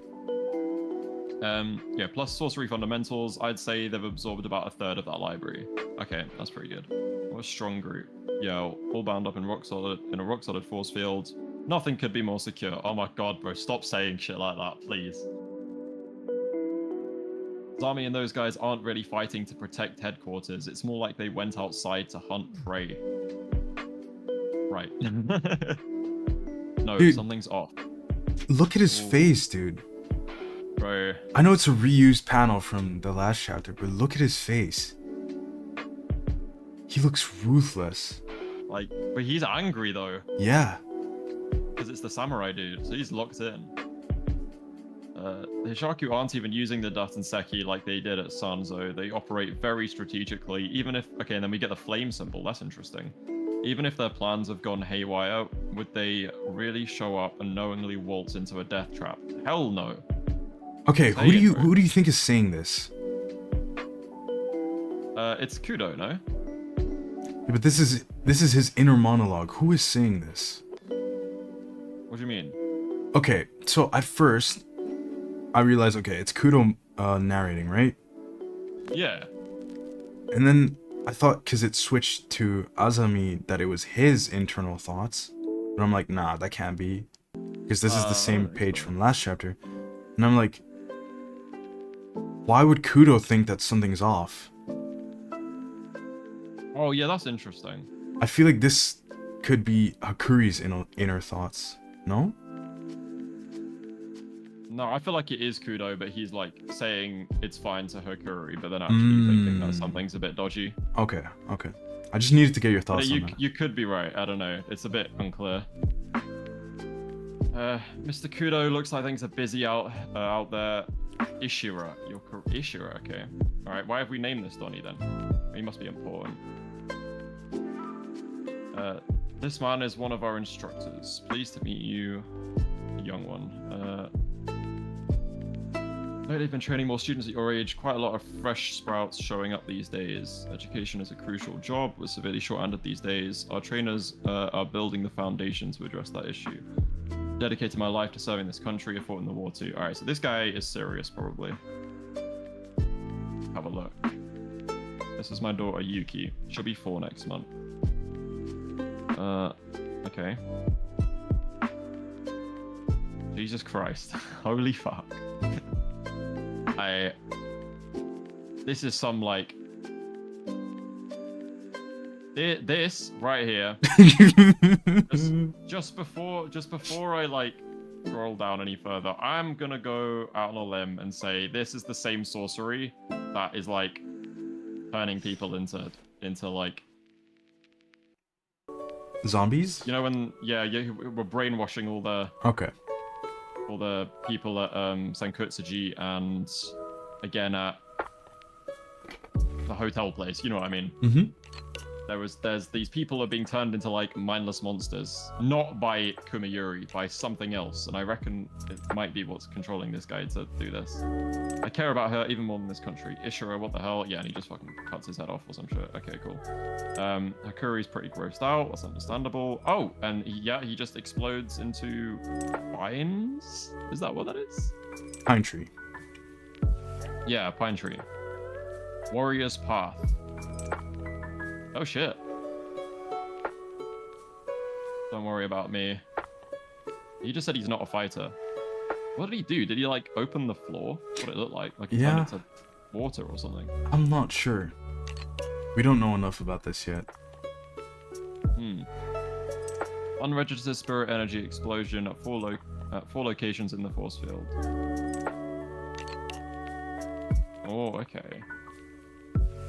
Yeah, plus sorcery fundamentals, I'd say they've absorbed about 1/3 of that library. Okay, that's pretty good. What a strong group. Yeah, all bound up in a rock solid force field. Nothing could be more secure. Oh my god, bro, stop saying shit like that, please. Azami and those guys aren't really fighting to protect headquarters. It's more like they went outside to hunt prey. Right. No, dude, something's off. Look at his face, dude. Bro. I know it's a reused panel from the last chapter, but look at his face. He looks ruthless. But he's angry though. Yeah. Because it's the samurai dude, so he's locked in. The Hishaku aren't even using the Datanseki like they did at Sanzo. They operate very strategically, even if... Okay, and then we get the flame symbol. That's interesting. Even if their plans have gone haywire, would they really show up and knowingly waltz into a death trap? Hell no. Okay, who do you think is saying this? It's Kudo, no? Yeah, but this is his inner monologue. Who is saying this? What do you mean? Okay, so at first, I realized, okay, it's Kudo narrating, right? Yeah. And then I thought, because it switched to Azami, that it was his internal thoughts. But I'm like, nah, that can't be. Because this is the same page from last chapter. And I'm like, why would Kudo think that something's off? Oh, yeah, that's interesting. I feel like this could be Hakuri's inner thoughts. No? No, I feel like it is Kudo, but he's like saying it's fine to Hakuri, but then actually thinking that something's a bit dodgy. Okay. I just needed to get your thoughts on that. You could be right. I don't know. It's a bit unclear. Mr. Kudo, looks like things are busy out there. Ishira, Ishira, okay. All right, why have we named this Donnie then? He must be important. This man is one of our instructors. Pleased to meet you, young one. They've been training more students at your age. Quite a lot of fresh sprouts showing up these days. Education is a crucial job. We're severely short-handed these days. Our trainers are building the foundation to address that issue. Dedicated my life to serving this country. I fought in the war too. All right, so this guy is serious, probably. Have a look. This is my daughter Yuki. She'll be 4 next month. Okay. Jesus Christ. Holy fuck. This is some like... This right here. just before I like scroll down any further, I'm gonna go out on a limb and say this is the same sorcery that is like turning people into like zombies. You know when we're brainwashing all the people at Sankutsuji and again at the hotel place. You know what I mean? Mm-hmm. There's these people are being turned into like mindless monsters, not by Kumayuri, by something else, and I reckon it might be what's controlling this guy to do this. I care about her even more than this country. Ishiro, what the hell? Yeah, and he just fucking cuts his head off or some shit. Okay, cool. Hakuri's pretty grossed out. That's understandable. Oh, and he just explodes into vines. Is that what that is? Pine tree. Yeah, pine tree. Warrior's path. Oh shit. Don't worry about me. He just said he's not a fighter. What did he do? Did he like open the floor? What did it look like? Like he turned into water or something? I'm not sure. We don't know enough about this yet. Unregistered spirit energy explosion at 4 locations in the force field. Oh, okay.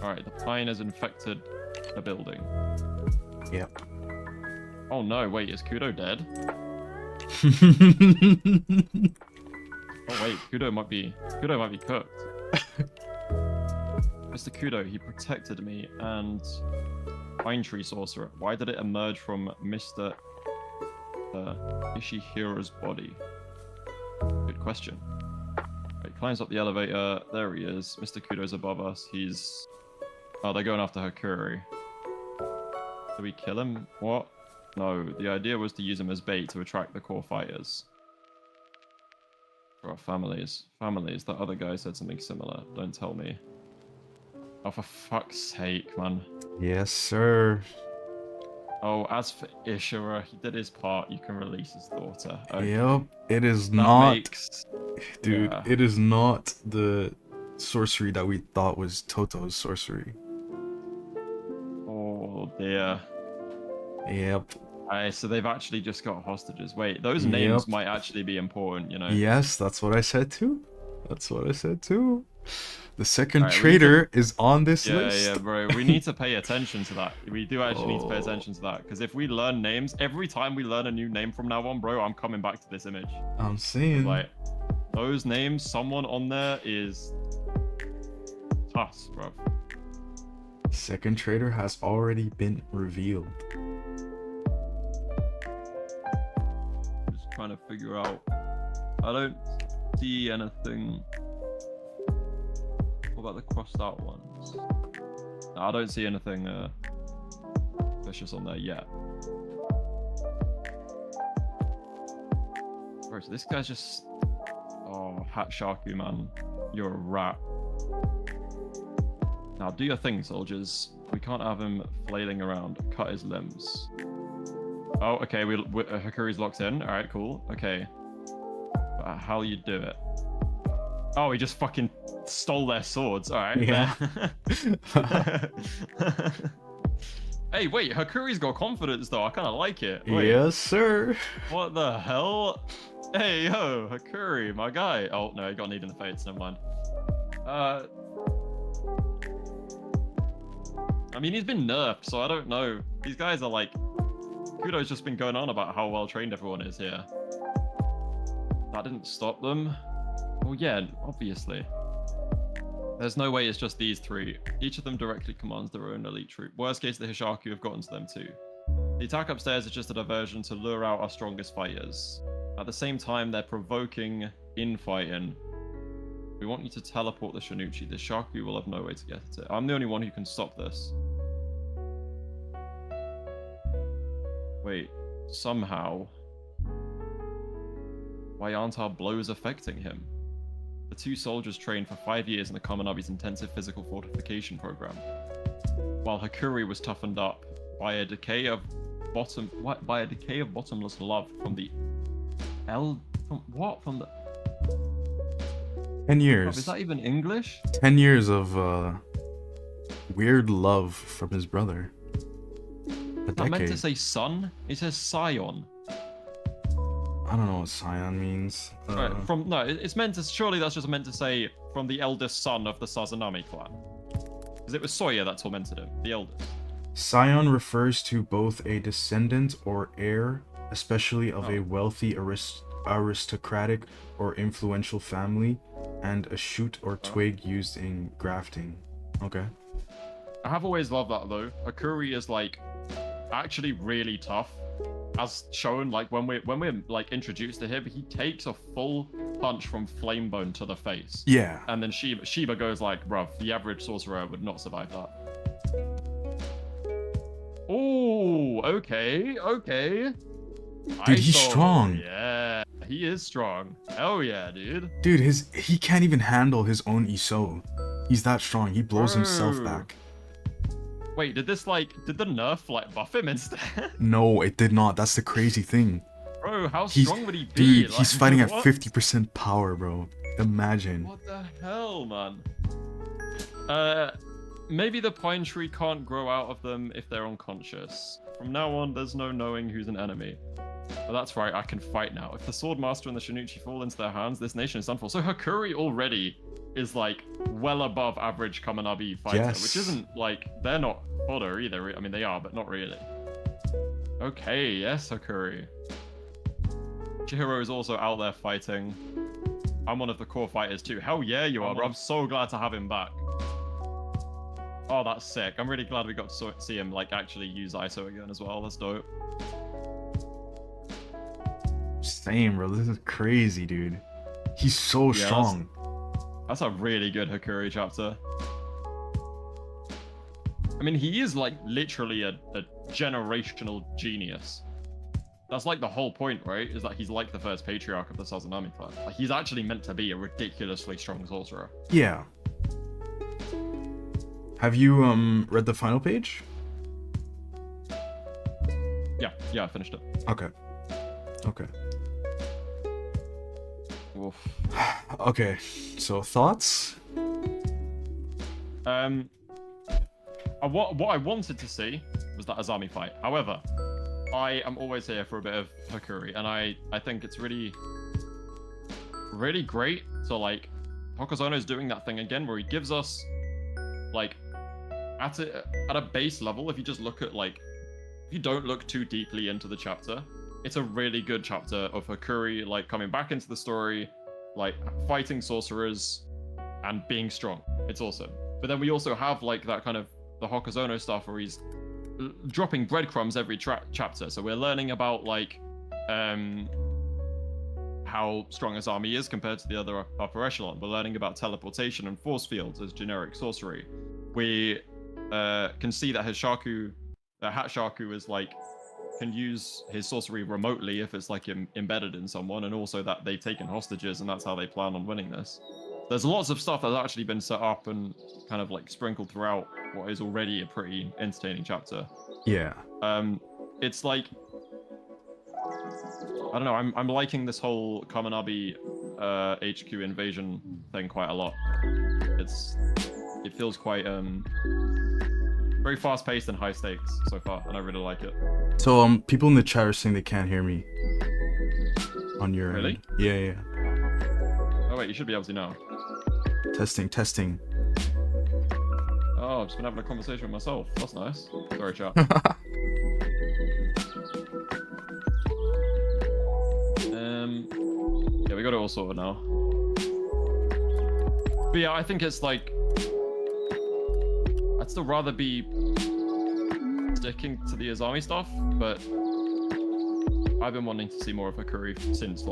Alright, the pine has infected a building. Yep. Oh no, wait, is Kudo dead? Oh wait, Kudo might be cooked. Mr. Kudo, he protected me and Pine Tree Sorcerer. Why did it emerge from Mr. Ishihiro's body? Good question. Right, climbs up the elevator. There he is. Mr. Kudo's above us. He's... Oh, they're going after Hakuri. Do we kill him? What? No, the idea was to use him as bait to attract the core fighters. For our families. Families. That other guy said something similar. Don't tell me. Oh, for fuck's sake, man. Yes, sir. Oh, as for Ishira, he did his part. You can release his daughter. Okay. Yep, it is not... Dude, it is not the sorcery that we thought was Toto's sorcery. Oh, dear. Yep. So they've actually just got hostages. Wait, those names might actually be important, you know? Yes, that's what I said too. The second traitor is on this list. Yeah, bro. We need to pay attention to that. We do actually need to pay attention to that. Because if we learn names, every time we learn a new name from now on, bro, I'm coming back to this image. I'm saying. Like those names, someone on there is tough, bro. Second trader has already been revealed. Just trying to figure out. I don't see anything. What about the crossed out ones? No, I don't see anything vicious on there yet. Bro, so this guy's just... Oh, Hishaku, man. You're a rat. Now, do your thing, soldiers. We can't have him flailing around. Cut his limbs. Oh, okay. Hakuri's locked in. All right, cool. Okay. But how you do it? Oh, he just fucking stole their swords. All right. Yeah. Hey, wait. Hakuri's got confidence, though. I kind of like it. Wait, Yes, sir. what the hell? Hey, yo, Hakuri, my guy. Oh, no, he got need in the fates. Never mind. I mean, he's been nerfed, so I don't know. These guys are like... Kudo's just been going on about how well-trained everyone is here. That didn't stop them. Well, yeah, obviously. There's no way it's just these three. Each of them directly commands their own elite troop. Worst case, the Hishaku have gotten to them too. The attack upstairs is just a diversion to lure out our strongest fighters. At the same time, they're provoking infighting. We want you to teleport the Shinichi. The Hishaku will have no way to get at it. I'm the only one who can stop this. Wait, somehow... Why aren't our blows affecting him? The two soldiers trained for 5 years in the Kamanabi's intensive physical fortification program. While Hakuri was toughened up by a decay of bottomless love from the from the 10 years. Is that even English? 10 years of weird love from his brother. I meant to say son. It says scion. I don't know what scion means. Right, it's meant to. Surely that's just meant to say from the eldest son of the Sazanami clan. Because it was Soya that tormented him, the eldest. Scion refers to both a descendant or heir, especially of a wealthy aristocratic or influential family, and a shoot or twig used in grafting. Okay. I have always loved that though. Hakuri is like actually really tough, as shown. Like when we're like introduced to him, he takes a full punch from Flamebone to the face. Yeah. And then Shiba goes like, bruv, the average sorcerer would not survive that. Oh, okay. Dude, he's strong. Yeah, he is strong. Hell yeah, dude. Dude, he can't even handle his own Iso. He's that strong. He blows himself back. Wait, did the nerf like buff him instead? No, it did not. That's the crazy thing. Bro, how strong would he be? Dude, he's fighting at 50% power, bro. Imagine. What the hell, man? Maybe the pine tree can't grow out of them if they're unconscious. From now on, there's no knowing who's an enemy. But that's right, I can fight now. If the Swordmaster and the Shinichi fall into their hands, this nation is done for. So Hakuri already is like well above average Kamanabi fighter, Yes. which isn't like, they're not fodder either. I mean, they are, but not really. Okay, yes, Hakuri. Chihiro is also out there fighting. I'm one of the core fighters too. Hell yeah, you are, bro. I'm so glad to have him back. Oh, that's sick. I'm really glad we got to see him like actually use ISO again as well. That's dope. Same, bro. This is crazy, dude. He's so strong. That's a really good Hakuri chapter. I mean, he is like literally a generational genius. That's like the whole point, right? Is that he's like the first patriarch of the Sazanami clan. Like, he's actually meant to be a ridiculously strong sorcerer. Yeah. Have you read the final page? Yeah, I finished it. Okay. Oof. Okay. So thoughts? What I wanted to see was that Azami fight. However, I am always here for a bit of Hakuri, and I think it's really great. So like, Hokuzono's doing that thing again where he gives us like at a base level. If you just look at like, if you don't look too deeply into the chapter, it's a really good chapter of Hakuri like coming back into the story, like fighting sorcerers and being strong. It's awesome. But then we also have like that kind of the Hokuzono stuff where he's dropping breadcrumbs every chapter. So we're learning about like how strong Azami is compared to the other upper echelon. We're learning about teleportation and force fields as generic sorcery. We can see that Hishaku, Hatshaku is like can use his sorcery remotely if it's like embedded in someone, and also that they've taken hostages and that's how they plan on winning this. There's lots of stuff that's actually been set up and kind of like sprinkled throughout what is already a pretty entertaining chapter. Yeah. It's like, I don't know, I'm liking this whole Kaminabi HQ invasion thing quite a lot. It feels quite very fast paced and high stakes so far, and I really like it. So people in the chat are saying they can't hear me on your Really? end. Yeah. Oh wait, you should be able to now. Testing. Oh, I've just been having a conversation with myself. That's nice. Sorry, chat. Yeah, we got it all sorted now. But yeah, I think it's like, I'd still rather be sticking to the Azami stuff, but I've been wanting to see more of Hakuri since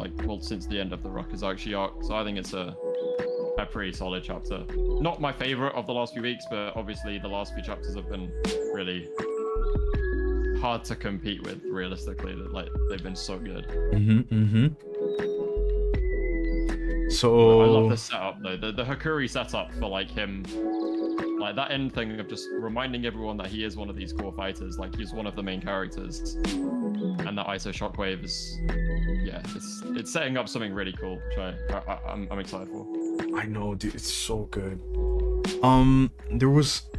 since the end of the Rakuzachi arc, so I think it's a pretty solid chapter. Not my favorite of the last few weeks, but obviously the last few chapters have been really hard to compete with realistically. Like, they've been so good. So I love the setup though. The Hakuri setup for like him, like that end thing of just reminding everyone that he is one of these core fighters, like he's one of the main characters, and that ISO shockwave is, yeah, it's setting up something really cool, which I'm excited for. I know, dude, it's so good.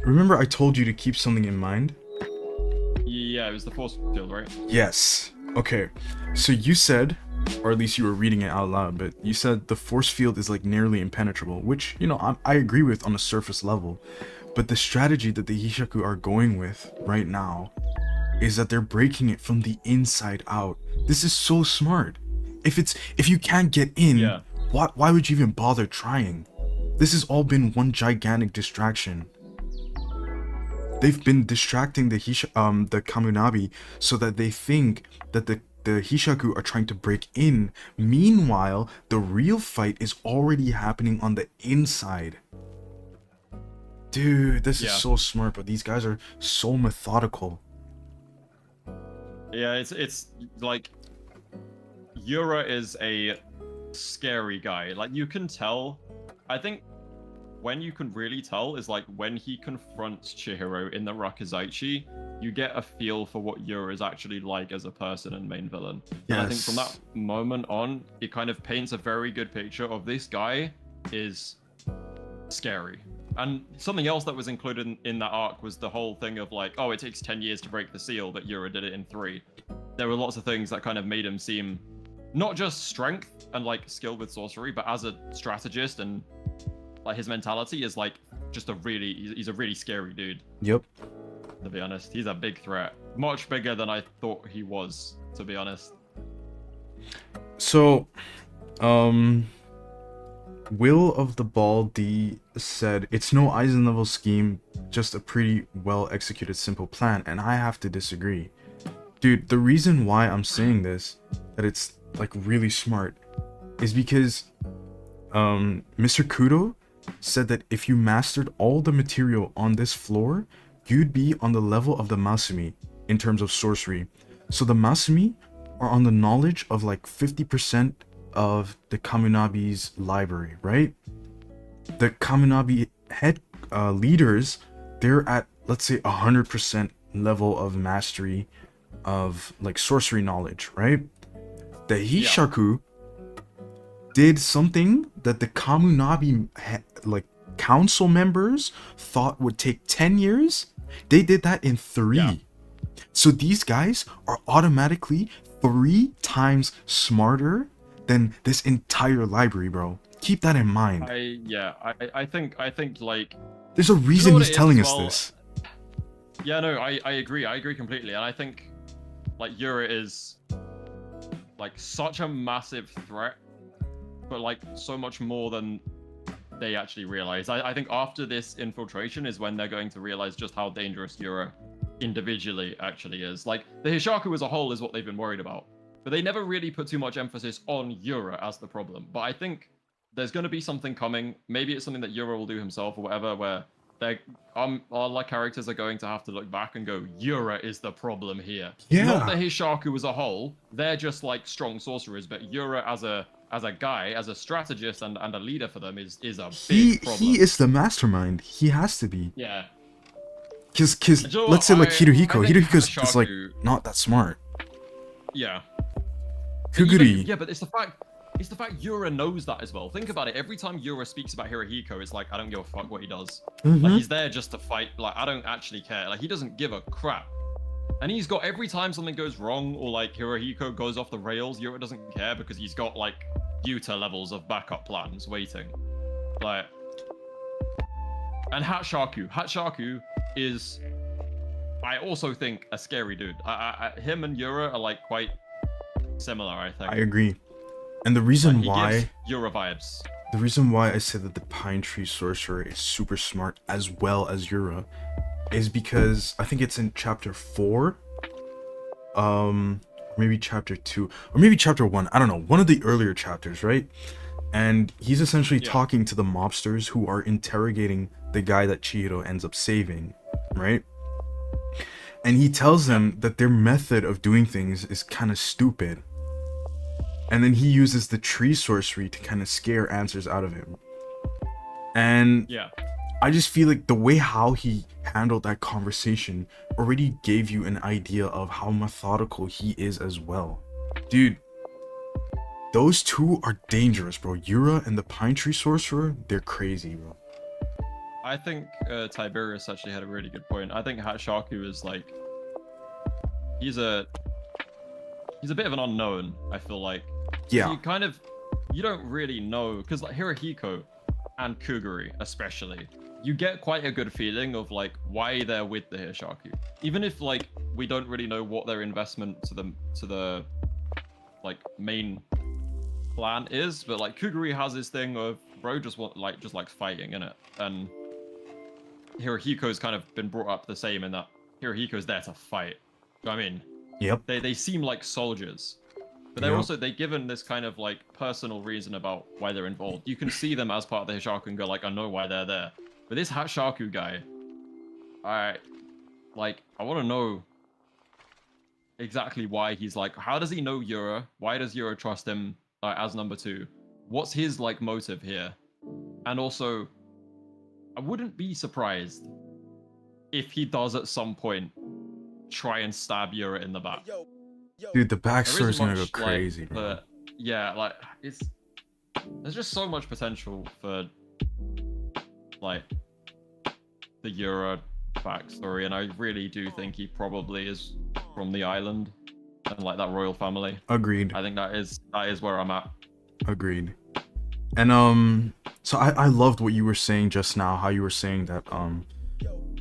Remember I told you to keep something in mind? Yeah, it was the force field, right? Yes. Okay. So you said, or at least you were reading it out loud, but you said the force field is like nearly impenetrable, which, you know, I agree with on a surface level. But the strategy that the Hishaku are going with right now is that they're breaking it from the inside out. This is so smart. If you can't get in, yeah, why would you even bother trying? This has all been one gigantic distraction. They've been distracting the Kamunabi so that they think that the Hishaku are trying to break in. Meanwhile, the real fight is already happening on the inside. Dude, this is so smart, but these guys are so methodical. Yeah, it's like Yura is a scary guy. Like, you can tell. I think when you can really tell is like when he confronts Chihiro in the Rakuzachi, you get a feel for what Yura is actually like as a person and main villain. Yes. And I think from that moment on, it kind of paints a very good picture of this guy is scary. And something else that was included in that arc was the whole thing of like, oh, it takes 10 years to break the seal, but Yura did it in 3. There were lots of things that kind of made him seem not just strength and like skill with sorcery, but as a strategist, and like his mentality is like just he's a really scary dude. Yep. To be honest, he's a big threat. Much bigger than I thought he was, to be honest. So, Will of the Ball D said, it's no Eisen level scheme, just a pretty well executed simple plan, and I have to disagree. Dude, the reason why I'm saying this, that it's like really smart, is because Mr. Kudo said that if you mastered all the material on this floor, you'd be on the level of the Masumi in terms of sorcery. So the Masumi are on the knowledge of like 50% of the Kamunabi's library, right? The Kamunabi head leaders, they're at, let's say, 100% level of mastery of like sorcery knowledge, right? The Hishaku did something that the Kamunabi like council members thought would take 10 years. They did that in 3. Yeah. So these guys are automatically 3 times smarter than this entire library, bro. Keep that in mind. I think like there's a reason he's telling us this. Yeah, no, I agree completely, and I think like Yura is like such a massive threat but like so much more than they actually realize. I think after this infiltration is when they're going to realize just how dangerous Yura individually actually is. Like, the Hishaku as a whole is what they've been worried about, but they never really put too much emphasis on Yura as the problem. But I think there's going to be something coming. Maybe it's something that Yura will do himself or whatever, where they our like characters are going to have to look back and go, Yura is the problem here. Yeah. Not the Hishaku as a whole. They're just like strong sorcerers, but Yura as a guy, as a strategist and a leader for them is a big problem. He is the mastermind. He has to be. Yeah. Cause let's say like Hirohiko. Hirohiko's just like not that smart. Yeah. Kuguri. Yeah, but it's the fact Yura knows that as well. Think about it. Every time Yura speaks about Hirohiko, it's like, I don't give a fuck what he does. Like, he's there just to fight. Like, I don't actually care. Like, he doesn't give a crap. And he's got, every time something goes wrong or like Hirohiko goes off the rails, Yura doesn't care because he's got like Yuta levels of backup plans waiting. Like, and Hatshaku is, I also think, a scary dude. Him and Yura are like quite similar, I think. I agree. And the reason why Yura vibes. The reason why I say that the Pine Tree Sorcerer is super smart as well as Yura is because I think it's in chapter 4, maybe chapter 2, or maybe chapter 1. I don't know, one of the earlier chapters, right? And he's essentially talking to the mobsters who are interrogating the guy that Chihiro ends up saving, right? And he tells them that their method of doing things is kind of stupid. And then he uses the tree sorcery to kind of scare answers out of him. And I just feel like the way how he handled that conversation already gave you an idea of how methodical he is as well. Dude, those two are dangerous, bro. Yura and the Pine Tree Sorcerer, they're crazy, bro. I think Tiberius actually had a really good point. I think Hatshaku is like, he's a bit of an unknown, I feel like. Yeah. You don't really know, because like Hirohiko and Kuguri especially, you get quite a good feeling of like why they're with the Hishaku. Even if like we don't really know what their investment to the like main plan is, but like Kuguri has this thing of bro just likes fighting, innit? And Hirohiko's kind of been brought up the same in that Hirohiko's there to fight. Do you know what I mean? Yep. They seem like soldiers. But they're given this kind of like personal reason about why they're involved. You can see them as part of the Hishaku and go like, I know why they're there. But this Hatshaku guy, I want to know exactly why he's like, how does he know Yura? Why does Yura trust him as number 2? What's his like motive here? And also, I wouldn't be surprised if he does at some point try and stab Yura in the back. Dude, the backstory's gonna go crazy, like, bro. But yeah, like there's just so much potential for like the Yura backstory, and I really do think he probably is from the island and like that royal family. Agreed. I think that is where I'm at. Agreed. And so I loved what you were saying just now, how you were saying that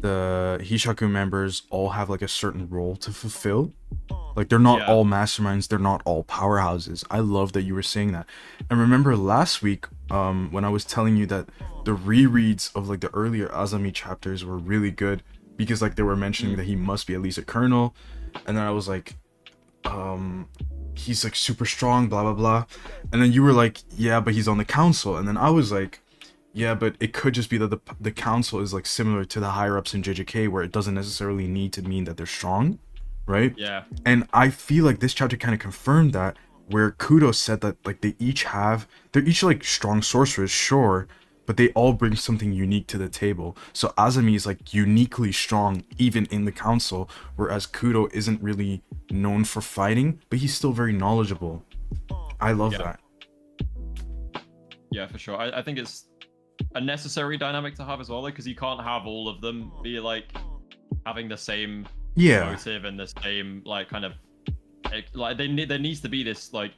the Hishaku members all have like a certain role to fulfill. Like, they're not all masterminds, they're not all powerhouses. I love that you were saying that. And remember last week, when I was telling you that the rereads of like the earlier Azami chapters were really good because like they were mentioning that he must be at least a colonel, and then I was like, he's like super strong, blah blah blah, and then you were like, yeah, but he's on the council, and then I was like, yeah, but it could just be that the council is like similar to the higher ups in JJK, where it doesn't necessarily need to mean that they're strong. Right? Yeah. And I feel like this chapter kind of confirmed that, where Kudo said that like they're each like strong sorcerers, sure, but they all bring something unique to the table. So Azami is like uniquely strong even in the council, whereas Kudo isn't really known for fighting, but he's still very knowledgeable. I love that. Yeah, for sure. I think it's a necessary dynamic to have as well, because you can't have all of them be like having the same motive and the same like kind of like there needs to be this like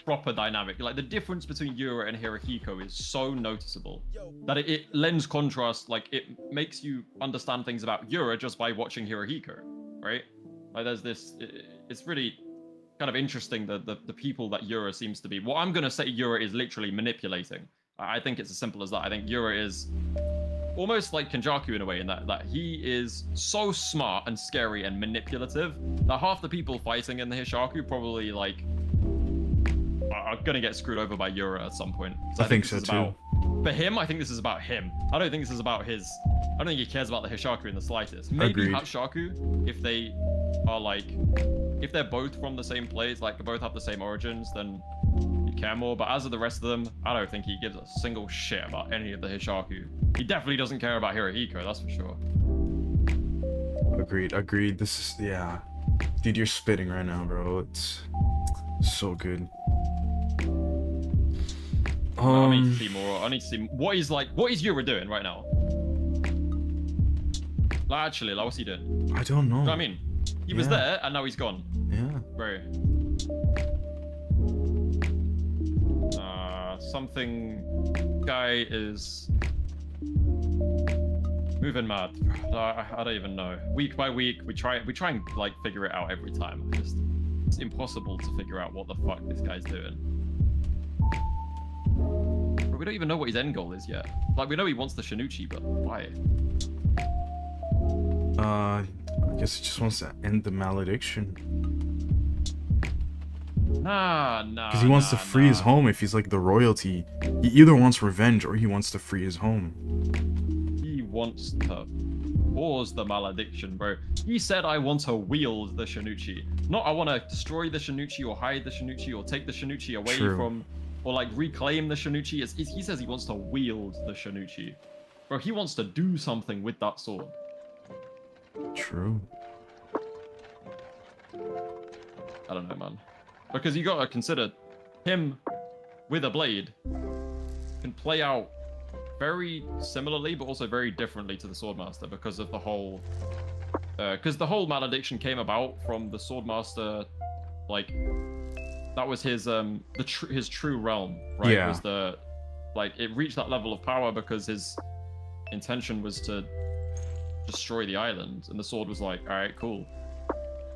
proper dynamic. Like the difference between Yura and Hirohiko is so noticeable that it lends contrast. Like it makes you understand things about Yura just by watching Hirohiko, right? Like there's this, it's really kind of interesting the people that Yura seems to be. What I'm gonna say Yura is literally manipulating. I think it's as simple as that. I think Yura is almost like Kenjaku in a way, in that he is so smart and scary and manipulative that half the people fighting in the Hishaku probably like are gonna get screwed over by Yura at some point. I think so too. For him, I think this is about him. I don't think this is about his. I don't think he cares about the Hishaku in the slightest. Maybe Agreed. Hatshaku, if they are like, if they're both from the same place, like both have the same origins, then he'd care more. But as of the rest of them, I don't think he gives a single shit about any of the Hishaku. He definitely doesn't care about Hirohiko, that's for sure. Agreed. This is, yeah. Dude, you're spitting right now, bro. It's so good. I need to see more. I need to see what is Yura doing right now? Like, actually, like, what's he doing? I don't know. You know what I mean? He was there and now he's gone. Yeah. Bro. Something guy is moving mad. I don't even know. Week by week, we try and like figure it out every time. It's impossible to figure out what the fuck this guy's doing. But we don't even know what his end goal is yet. Like, we know he wants the Shinichi, but why? I guess he just wants to end the malediction. Nah. Because he wants to free his home. If he's like the royalty, he either wants revenge or he wants to free his home. He wants to pause the malediction, bro. He said, I want to wield the Shinichi. Not I want to destroy the Shinichi or hide the Shinichi or take the Shinichi away from, or like reclaim the Shinichi. He says he wants to wield the Shinichi. Bro, he wants to do something with that sword. True. I don't know, man. Because you gotta consider him with a blade can play out very similarly, but also very differently to the Swordmaster because of the whole, because the whole malediction came about from the Swordmaster, like that was his his true realm, right? Yeah. It was the, like, it reached that level of power because his intention was to destroy the island, and the sword was like, all right, cool.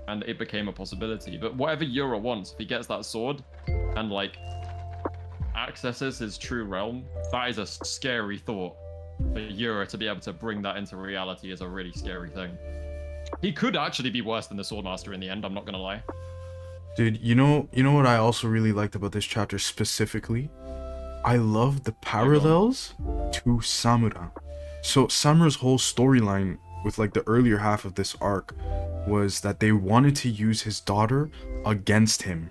And it became a possibility. But whatever Yura wants, if he gets that sword and like accesses his true realm, that is a scary thought. For Yura to be able to bring that into reality is a really scary thing. He could actually be worse than the Swordmaster in the end, I'm not gonna lie. Dude, you know what I also really liked about this chapter specifically? I love the parallels to Samura. So Samura's whole storyline with like the earlier half of this arc was that they wanted to use his daughter against him,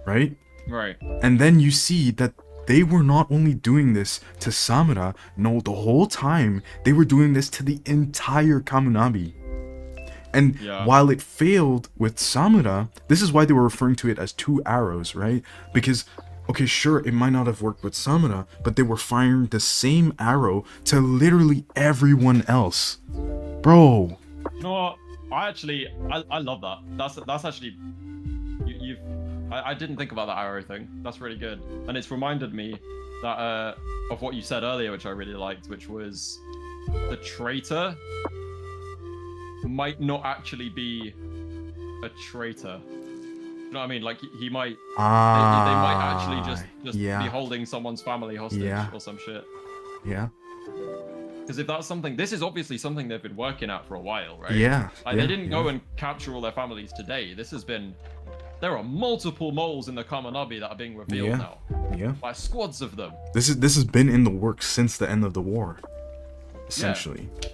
right? Right. And then you see that they were not only doing this to Samura, no, the whole time they were doing this to the entire Kamunabi. And while it failed with Samura, this is why they were referring to it as two arrows, right? Because, okay, sure, it might not have worked with Samura, but they were firing the same arrow to literally everyone else. Bro. You know what? I love that. That's actually, I didn't think about that arrow thing. That's really good. And it's reminded me that of what you said earlier, which I really liked, which was the traitor might not actually be a traitor. You know what I mean? Like he might, they might actually just be holding someone's family hostage or some shit. Yeah. Because if that's something, this is obviously something they've been working at for a while, right? Yeah. Like, they didn't go and capture all their families today. This has been, there are multiple moles in the Kamunabi that are being revealed now. Yeah. By squads of them. This has been in the works since the end of the war, essentially. Yeah.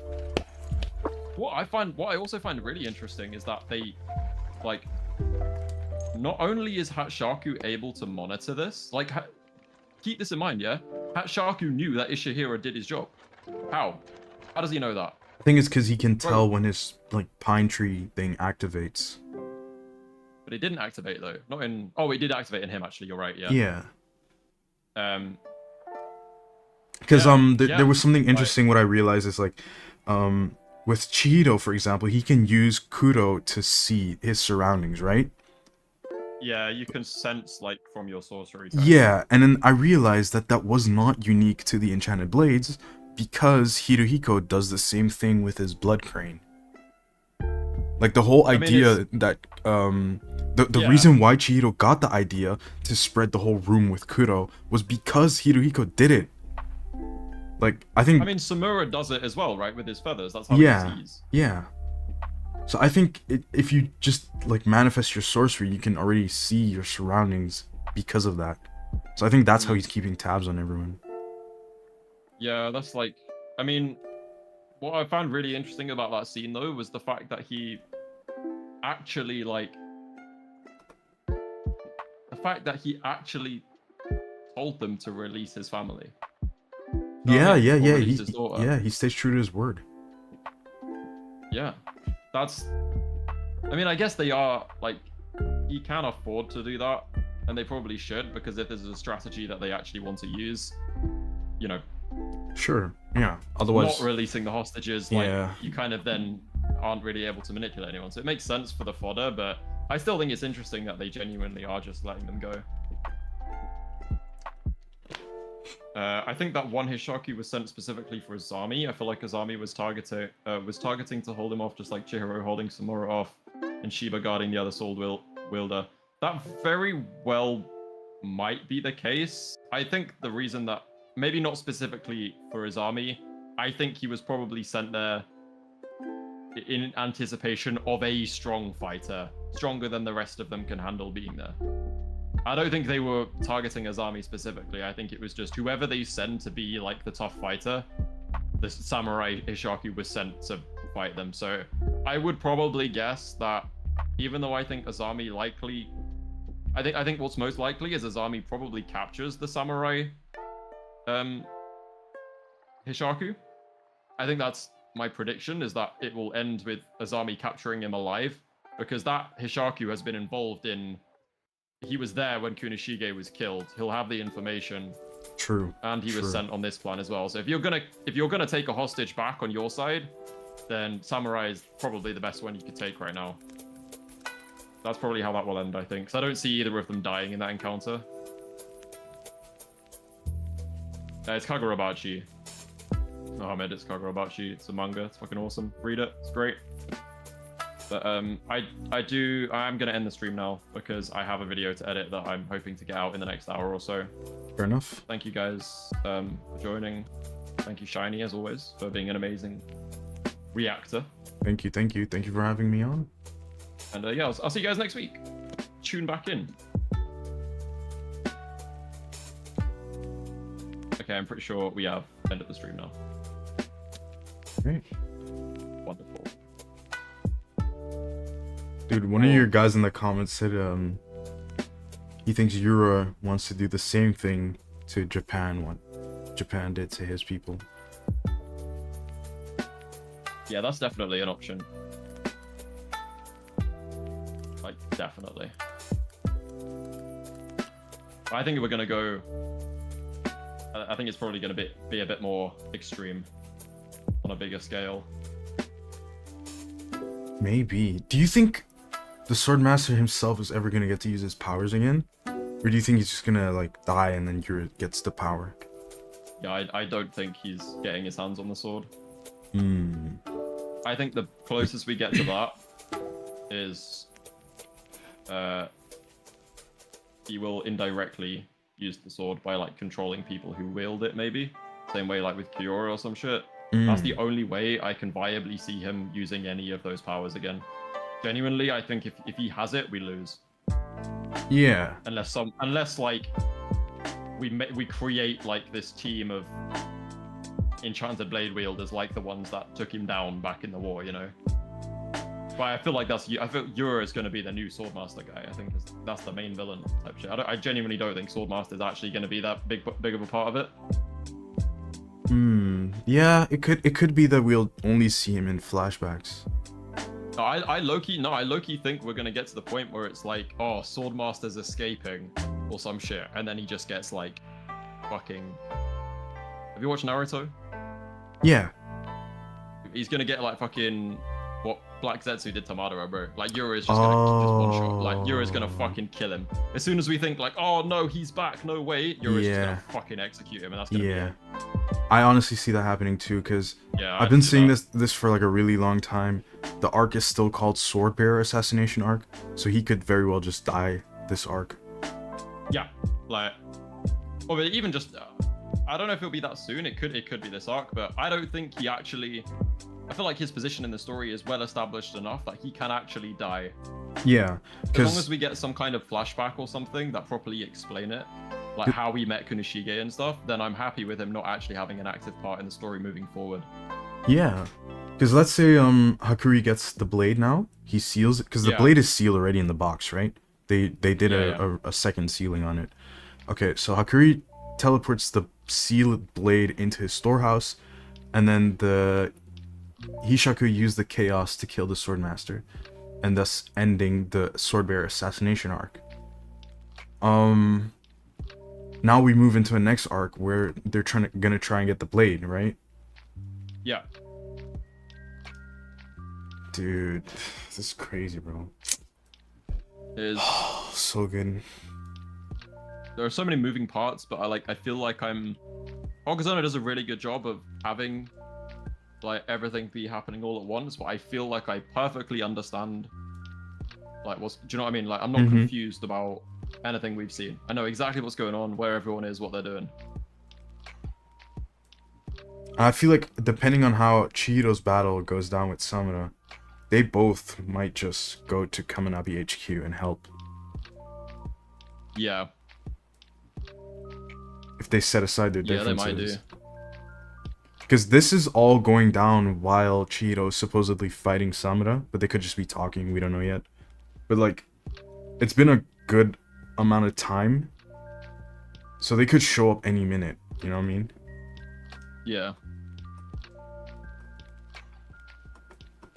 What I also find really interesting is that they, like, not only is Hatshaku able to monitor this, like, keep this in mind, yeah? Hatshaku knew that Ishihira did his job. How? How does he know that? I think it's because he can tell when his, like, pine tree thing activates. But it didn't activate, though. Not in... Oh, it did activate in him, actually. You're right, yeah. Yeah. Because, there was something interesting what I realized is, like, with Chihiro, for example, he can use Kuro to see his surroundings, right? Yeah, you can sense, like, from your sorcery. Yeah, and then I realized that that was not unique to the Enchanted Blades, because Hirohiko does the same thing with his Blood Crane. Like, the whole idea that The Yeah. reason why Chihiro got the idea to spread the whole room with Kuro was because Hirohiko did it. Like, I think... I mean, Samura does it as well, right? With his feathers. That's how yeah, he sees. yeah. So I think if you just, like, manifest your sorcery, you can already see your surroundings because of that. So I think that's how he's keeping tabs on everyone. Yeah, that's like... I mean, what I found really interesting about that scene, though, was the fact that he actually, like... The fact that he actually told them to release his family. Yeah, Or yeah. release his daughter. He stays true to his word. Yeah. That's... I mean, I guess they are, like... He can afford to do that, and they probably should, because if there's a strategy that they actually want to use, you know... Sure, yeah. Otherwise... Not releasing the hostages, like, you kind of then aren't really able to manipulate anyone. So it makes sense for the fodder, but I still think it's interesting that they genuinely are just letting them go. I think that one Hishaku was sent specifically for Azami. I feel like Azami was targeting to hold him off, just like Chihiro holding Samura off, and Shiba guarding the other sword wielder. That very well might be the case. I think the reason that, maybe not specifically for Azami, I think he was probably sent there in anticipation of a strong fighter, stronger than the rest of them can handle being there. I don't think they were targeting Azami specifically. I think it was just whoever they send to be like the tough fighter, the samurai Hishaku was sent to fight them. So I would probably guess that even though I think Azami likely, I think what's most likely is Azami probably captures the samurai Hishaku. I think that's my prediction, is that it will end with Azami capturing him alive, because that Hishaku has been involved in... He was there when Kunishige was killed. He'll have the information. True. And he was sent on this plan as well. So if you're gonna take a hostage back on your side, then Samurai is probably the best one you could take right now. That's probably how that will end, I think. Because I don't see either of them dying in that encounter. It's Kagurabachi. No, Ahmed, it's Kagurabachi. It's a manga. It's fucking awesome. Read it. It's great. But I am gonna end the stream now because I have a video to edit that I'm hoping to get out in the next hour or so. Fair enough. Thank you guys for joining. Thank you, Shiny, as always, for being an amazing reactor. Thank you for having me on. And yeah, I'll see you guys next week. Tune back in. Okay, I'm pretty sure we have ended the stream now. Great. Wonderful. Dude, one of your guys in the comments said he thinks Yura wants to do the same thing to Japan, what Japan did to his people. Yeah, that's definitely an option. Like, definitely. I think if we're gonna go... I think it's probably gonna be a bit more extreme on a bigger scale. Maybe. Do you think the Swordmaster himself is ever gonna get to use his powers again? Or do you think he's just gonna, like, die and then Yura gets the power? Yeah, I don't think he's getting his hands on the sword. Hmm. I think the closest we get to that is he will indirectly use the sword by, like, controlling people who wield it, maybe. Same way, like, with Kiora or some shit. That's the only way I can viably see him using any of those powers again. Genuinely, I think if he has it, we lose. Yeah. Unless like we create like this team of enchanted blade wielders, like the ones that took him down back in the war, you know. But I feel like I feel Yura is going to be the new Swordmaster guy. I think that's the main villain type shit. I genuinely don't think Swordmaster is actually going to be that big of a part of it. Yeah, it could be that we'll only see him in flashbacks. No, I low-key think we're gonna get to the point where it's like, oh, Swordmaster's escaping or some shit, and then he just gets like fucking... Have you watched Naruto? Yeah. He's gonna get like fucking... What Black Zetsu did to Madara, bro. Like Yura is just gonna just one shot. Like Yura's gonna Oh, fucking kill him. As soon as we think like, oh no, he's back. No way. Yura's just yeah, gonna fucking execute him, and that's gonna be yeah. it. I honestly see that happening too, because Yeah, I've I been see seeing that. this for like a really long time. The arc is still called Sword Bearer Assassination Arc, so he could very well just die this arc. Yeah, like, or even just, I don't know if it'll be that soon. It could be this arc, but I don't think he actually. I feel like his position in the story is well established enough that he can actually die. Yeah, As long as because we get some kind of flashback or something that properly explain it, like how we met Kunoshige and stuff, then I'm happy with him not actually having an active part in the story moving forward. yeah, because let's say Hakuri gets the blade now, he seals it because the Yeah, blade is sealed already in the box, right? They did yeah. a second sealing on it. Okay, so Hakuri teleports the sealed blade into his storehouse, and then the Hishaku used the chaos to kill the swordmaster, and thus ending the Swordbearer assassination arc. Now we move into a next arc where they're gonna try and get the blade, right? Yeah. Dude, this is crazy, bro. Is So good. there are so many moving parts, but I feel like Ogazona does a really good job of having like everything be happening all at once, but I feel like I perfectly understand like do you know what I mean? Like I'm not confused about anything we've seen. I know exactly what's going on, where everyone is, what they're doing. I feel like depending on how Chihiro's battle goes down with Samura, they both might just go to Kaminabi HQ and help. Yeah. If they set aside their Yeah, they differences. might do. Because this is all going down while Chihiro is supposedly fighting Samura, but they could just be talking, we don't know yet. But like, it's been a good amount of time, so they could show up any minute, you know what I mean? Yeah.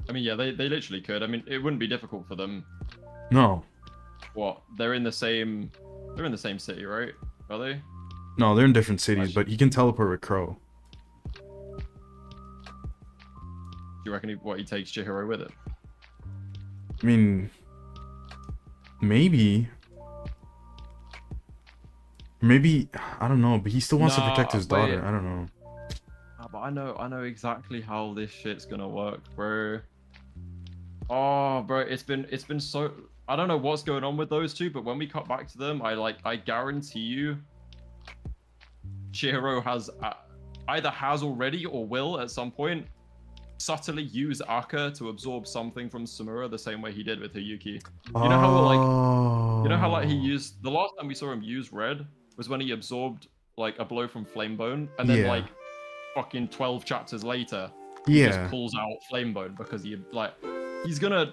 I mean, yeah, they literally could. I mean, it wouldn't be difficult for them. No. What? They're in the same city, right? Are they? No, they're in different cities, but he can teleport with Crow. Do you reckon he takes Chihiro with it? I mean, maybe. Maybe, I don't know, but he still wants to protect his daughter. I don't know. But I know exactly how this shit's gonna work, bro. Oh, bro, it's been so. I don't know what's going on with those two, but when we cut back to them, I guarantee you, Chihiro either has already or will at some point subtly use Aka to absorb something from Samura the same way he did with Hayuki. You know how like he used the last time we saw him use red was when he absorbed like a blow from Flamebone, and then like fucking 12 chapters later he just pulls out Flamebone because he's gonna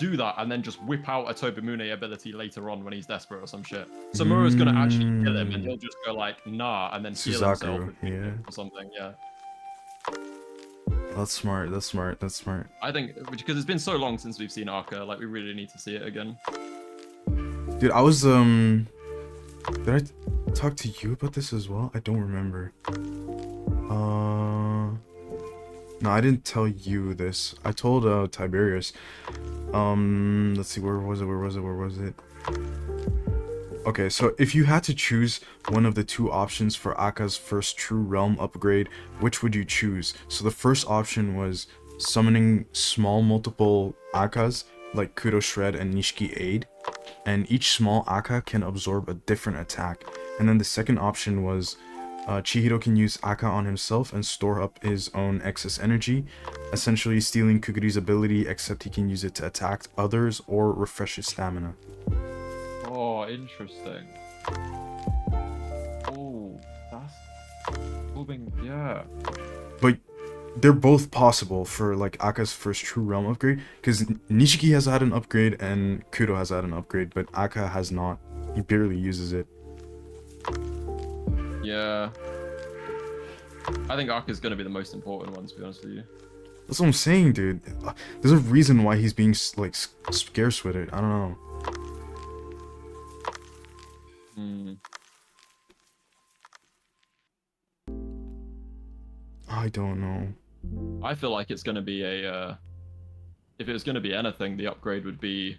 do that and then just whip out a Tobimune ability later on when he's desperate or some shit. Samura's gonna actually kill him and he'll just go like nah and then heal himself with or something. Yeah. That's smart. That's smart. That's smart. I think because it's been so long since we've seen Arca, like we really need to see it again. Dude, I was did I talk to you about this as well? I don't remember. No, I didn't tell you this. I told Tiberius. Let's see, where was it? Okay, so if you had to choose one of the two options for Aka's first true realm upgrade, which would you choose? So the first option was summoning small multiple Akas, like Kuro Shred and Nishiki Aid, and each small Aka can absorb a different attack. And then the second option was Chihiro can use Aka on himself and store up his own excess energy, essentially stealing Kuguri's ability, except he can use it to attack others or refresh his stamina. Oh, interesting. Oh, that's moving. Yeah. But they're both possible for like Aka's first true realm upgrade, because Nishiki has had an upgrade and Kuro has had an upgrade, but Aka has not. He barely uses it. Yeah. I think Aka's gonna be the most important one, to be honest with you. That's what I'm saying, dude. There's a reason why he's being like scarce with it. I don't know. I don't know. I feel like it's gonna be a if it was going to be anything, the upgrade would be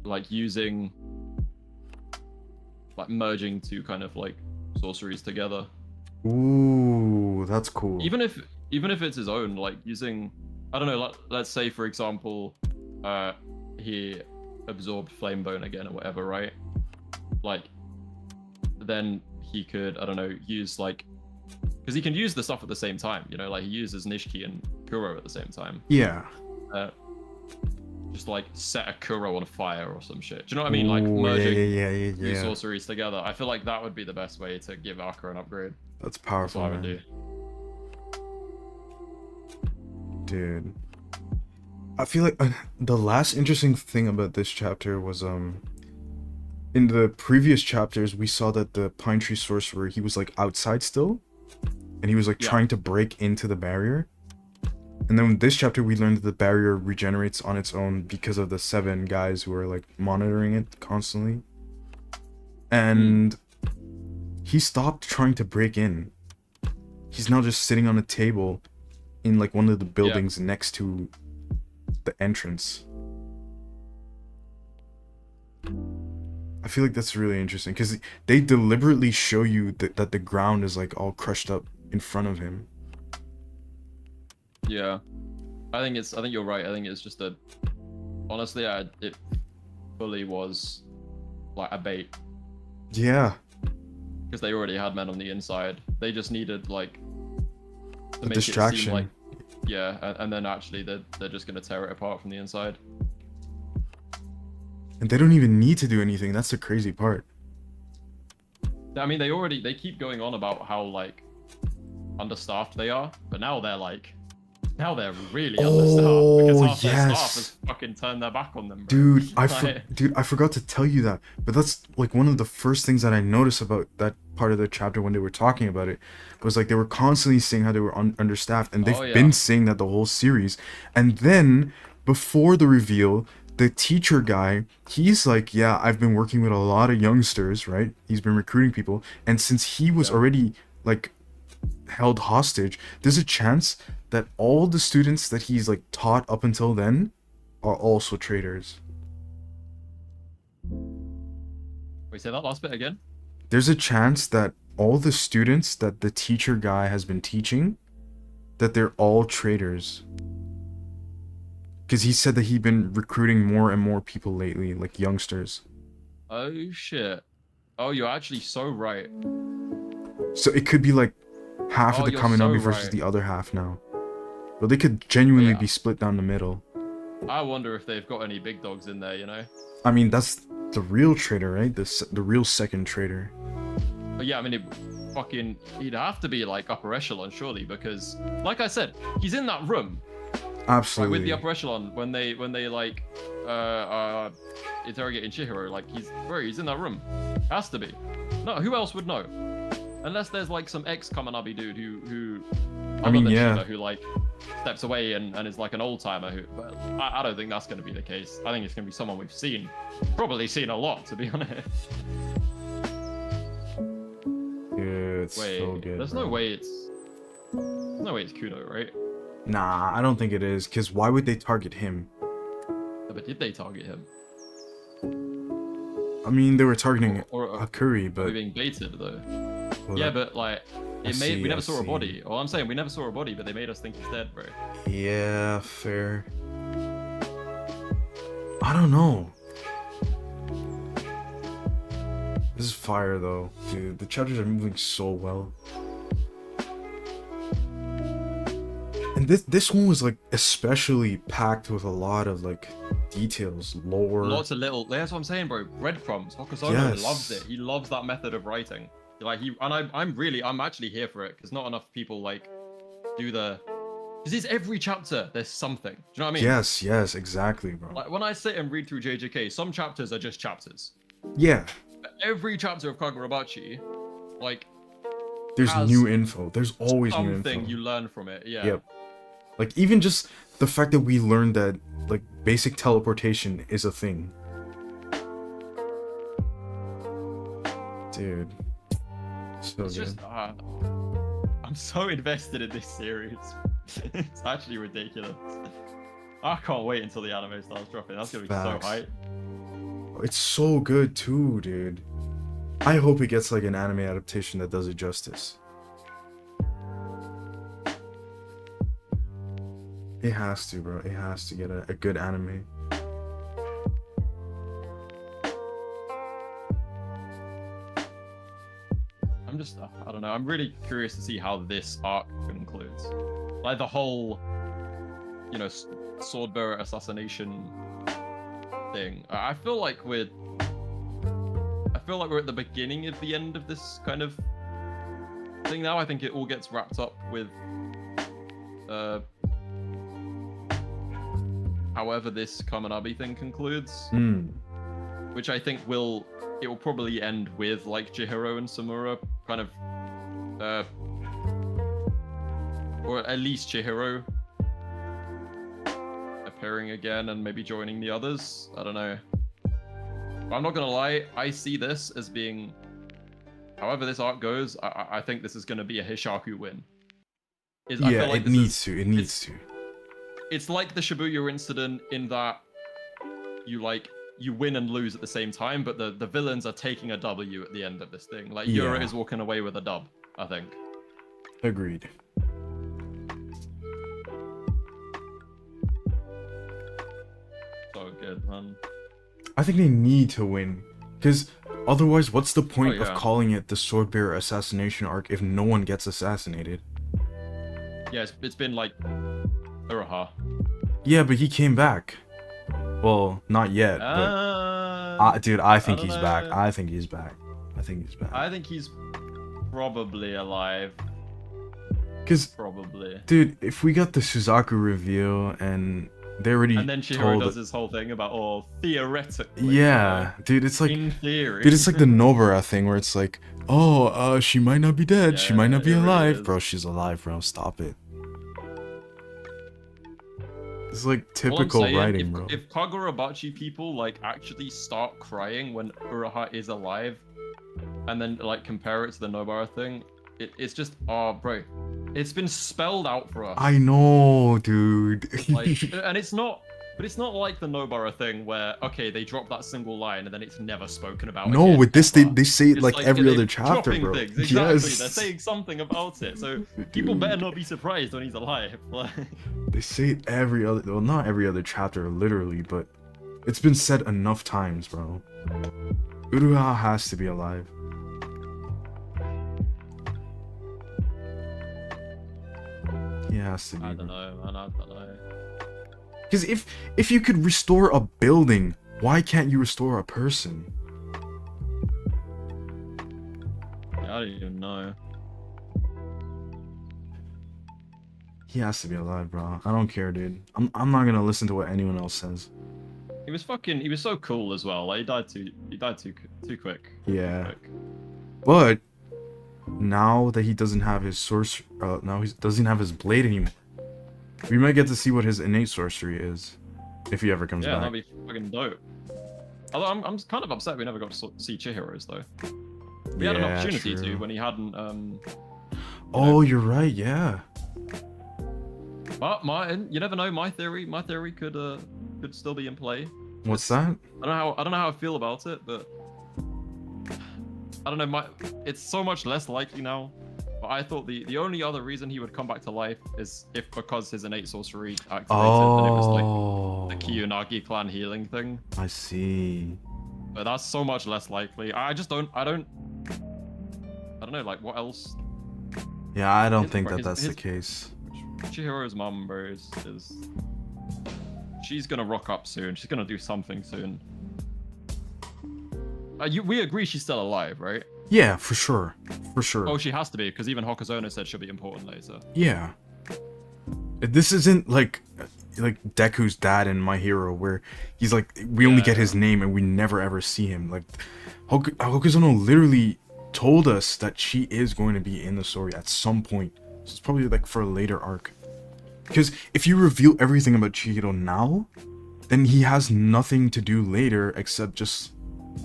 like using like merging two kind of like sorceries together. Ooh, that's cool. Even if it's his own, like using, I don't know, let's say for example, he absorbed flame bone again or whatever, right? Like then he could, I don't know, use like, because he can use the stuff at the same time, you know, like he uses Nishiki and Kuro at the same time. Yeah. Just like set a Kuro on fire or some shit. Do you know what I mean? Like Ooh, merging yeah. two sorceries together. I feel like that would be the best way to give Aka an upgrade. That's powerful, That's what I would man. Dude. I feel like the last interesting thing about this chapter was in the previous chapters we saw that the Pine Tree Sorcerer, he was like outside still, and he was like trying to break into the barrier. And then in this chapter we learned that the barrier regenerates on its own because of the 7 guys who are like monitoring it constantly. And he stopped trying to break in. He's now just sitting on a table in like one of the buildings next to the entrance. I feel like that's really interesting because they deliberately show you that the ground is like all crushed up in front of him. Yeah, I think you're right. I think it's just a, honestly, it fully was like a bait. Yeah. Because they already had men on the inside. They just needed like to make distraction. It seem like, and then actually they're just gonna tear it apart from the inside. And they don't even need to do anything. That's the crazy part. I mean, they keep going on about how like understaffed they are, but now they're really understaffed because half their staff has fucking turned their back on them, bro. Dude, I forgot to tell you that, but that's like one of the first things that I noticed about that part of the chapter when they were talking about it was like they were constantly saying how they were understaffed, and they've been saying that the whole series. And then before the reveal, the teacher guy, he's like, yeah, I've been working with a lot of youngsters, right? He's been recruiting people, and since he was already like held hostage, there's a chance that all the students that he's like taught up until then are also traitors. Wait, say that last bit again? There's a chance that all the students that the teacher guy has been teaching, that they're all traitors. Because he said that he'd been recruiting more and more people lately, like youngsters. Oh shit. Oh, you're actually so right. So it could be like half of the Kaminami versus the other half now. But they could genuinely be split down the middle. I wonder if they've got any big dogs in there, you know? I mean, that's the real traitor, right? The real second traitor. But yeah, I mean, he'd have to be like upper echelon, surely, because, like I said, he's in that room. Absolutely. Right, with the upper echelon, when they like interrogating Chihiro, like he's in that room. Has to be. No, who else would know? Unless there's like some ex-Kamanabi dude who I mean, Shida, who like steps away and is like an old timer who, but I don't think that's going to be the case. I think it's going to be someone we've probably seen a lot, to be honest. Yeah, it's so good. There's no way it's Kudo, right? Nah, I don't think it is, because why would they target him? Yeah, but did they target him? I mean, they were targeting or Hakuri, but... being baited, though. Well, yeah, but, like, we never saw a body. Well, I'm saying we never saw a body, but they made us think he's dead, bro. Yeah, fair. I don't know. This is fire, though. Dude, the chapters are moving so well. And this one was, like, especially packed with a lot of, like, details, lore. Lots of little... That's what I'm saying, bro. Breadcrumbs. Hokusono loves it. He loves that method of writing. Like, I'm actually here for it, because not enough people, like, do the... Because it's every chapter, there's something. Do you know what I mean? Yes, exactly, bro. Like, when I sit and read through JJK, some chapters are just chapters. Yeah. But every chapter of Kagurabachi, like... There's new info. There's always new info. Something you learn from it, yeah. Yep. Like, even just the fact that we learned that, like, basic teleportation is a thing. Dude. So it's good. just, I'm so invested in this series. It's actually ridiculous. I can't wait until the anime starts dropping. That's gonna be Facts. so hype. It's so good too, dude. I hope it gets like an anime adaptation that does it justice. It has to, bro. It has to get a good anime. I don't know. I'm really curious to see how this arc concludes. Like the whole, you know, swordbearer assassination thing. I feel like we're at the beginning of the end of this kind of thing now. I think it all gets wrapped up with however this Kamanabi thing concludes. Which I think will probably end with like Chihiro and Samura kind of or at least Chihiro appearing again and maybe joining the others. I don't know. But I'm not gonna lie, I see this as being, however this arc goes, I think this is gonna be a Hishaku win. Yeah, it needs to. It needs to. It's like the Shibuya incident in that you win and lose at the same time, but the villains are taking a W at the end of this thing. Like Yura is walking away with a dub, I think. Agreed. So good, man. I think they need to win, because otherwise, what's the point of calling it the Swordbearer assassination arc if no one gets assassinated? Yeah, it's been like Uraha. Yeah, but he came back. Well, not yet, but dude, I think he's back. I think he's back. I think he's back. I think he's probably alive. Probably. Dude, if we got the Suzaku reveal and they already and then Chihiro does this whole thing about theoretically. Yeah, dude, it's like in theory. Dude, it's like the Nobara thing where it's like, oh, she might not be dead, she might not be alive, really. Bro. She's alive, bro. Stop it. It's like typical writing, bro. If Kagurabachi people like actually start crying when Uraha is alive, and then like compare it to the Nobara thing, it's just bro, it's been spelled out for us. I know, dude. Like, and it's not like the Nobara thing where okay they drop that single line and then it's never spoken about. No, again, with this they say it like every other chapter, bro. Things. Exactly, yes. They're saying something about it, so people better not be surprised when he's alive. They say it every other, well, not every other chapter, literally, but it's been said enough times, bro. Uruha has to be alive. He has to be. I don't know, man. I don't know. Because if you could restore a building, why can't you restore a person? Yeah, I don't even know. He has to be alive, bro. I don't care, dude. I'm not gonna listen to what anyone else says. He was so cool as well. Like he died too quick. Yeah. But now that he doesn't have his now he doesn't have his blade anymore. We might get to see what his innate sorcery is, if he ever comes back. Yeah, that'd be fucking dope. Although I'm kind of upset we never got to see Chihiro's though. We had an opportunity to when he hadn't. You're right. Yeah. But you never know. My theory could still be in play. What's that? I don't know how I feel about it, but I don't know. It's so much less likely now. But I thought the only other reason he would come back to life is because his innate sorcery activated and it was like the Kiyunagi clan healing thing. I see. But that's so much less likely. I don't know, like what else? Yeah, I don't think that's the case. Chihiro's mom, bro, is she's gonna rock up soon. She's gonna do something soon. We agree she's still alive, right? Yeah, for sure. For sure. Oh, she has to be, because even Hokuzono said she'll be important later. Yeah. This isn't like Deku's dad in My Hero, where he's like, we only get his name and we never ever see him. Like, Hokuzono literally told us that she is going to be in the story at some point. So it's probably like for a later arc. Because if you reveal everything about Chihiro now, then he has nothing to do later except just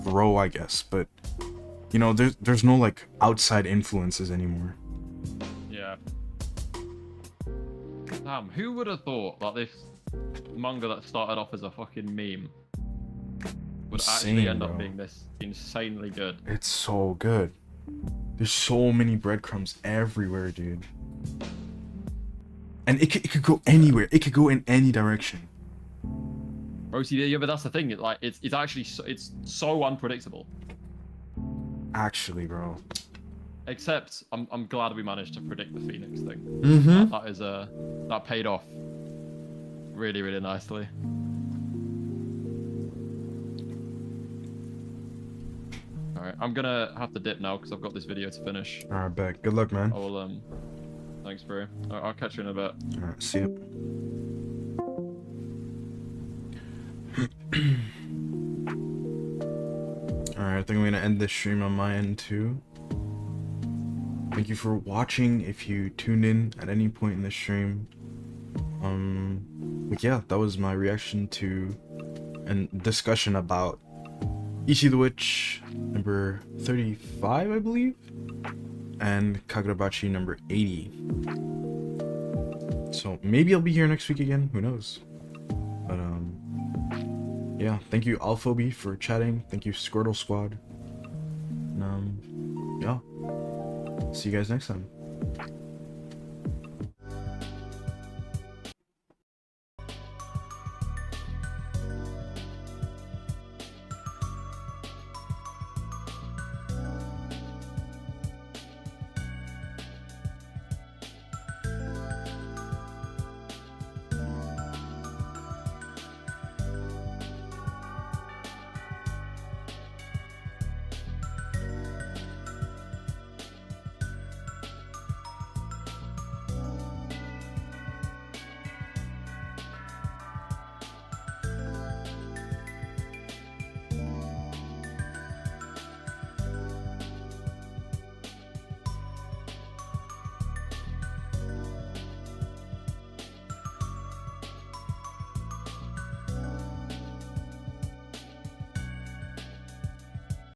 grow, I guess. But you know, there's no like outside influences anymore. Yeah. Damn, who would have thought that this manga that started off as a fucking meme would actually Insane, end up bro. being this insanely good? It's so good. There's so many breadcrumbs everywhere, dude. And it could go anywhere. It could go in any direction. Bro, see, yeah, but that's the thing. It's actually it's so unpredictable. Actually, bro. Except I'm glad we managed to predict the Phoenix thing. Mm-hmm. That paid off really, really nicely. Alright, I'm gonna have to dip now because I've got this video to finish. Alright, bet. Good luck, man. I will thanks, bro. I'll catch you in a bit. Alright, see you. Alright, I think I'm gonna end this stream on my end too. Thank you for watching if you tuned in at any point in the stream. But yeah, that was my reaction to and discussion about Ichi the Witch number 35, I believe, and Kagurabachi number 80. So maybe I'll be here next week again, who knows. But yeah, thank you Alphobe for chatting, thank you Squirtle Squad. And yeah. See you guys next time.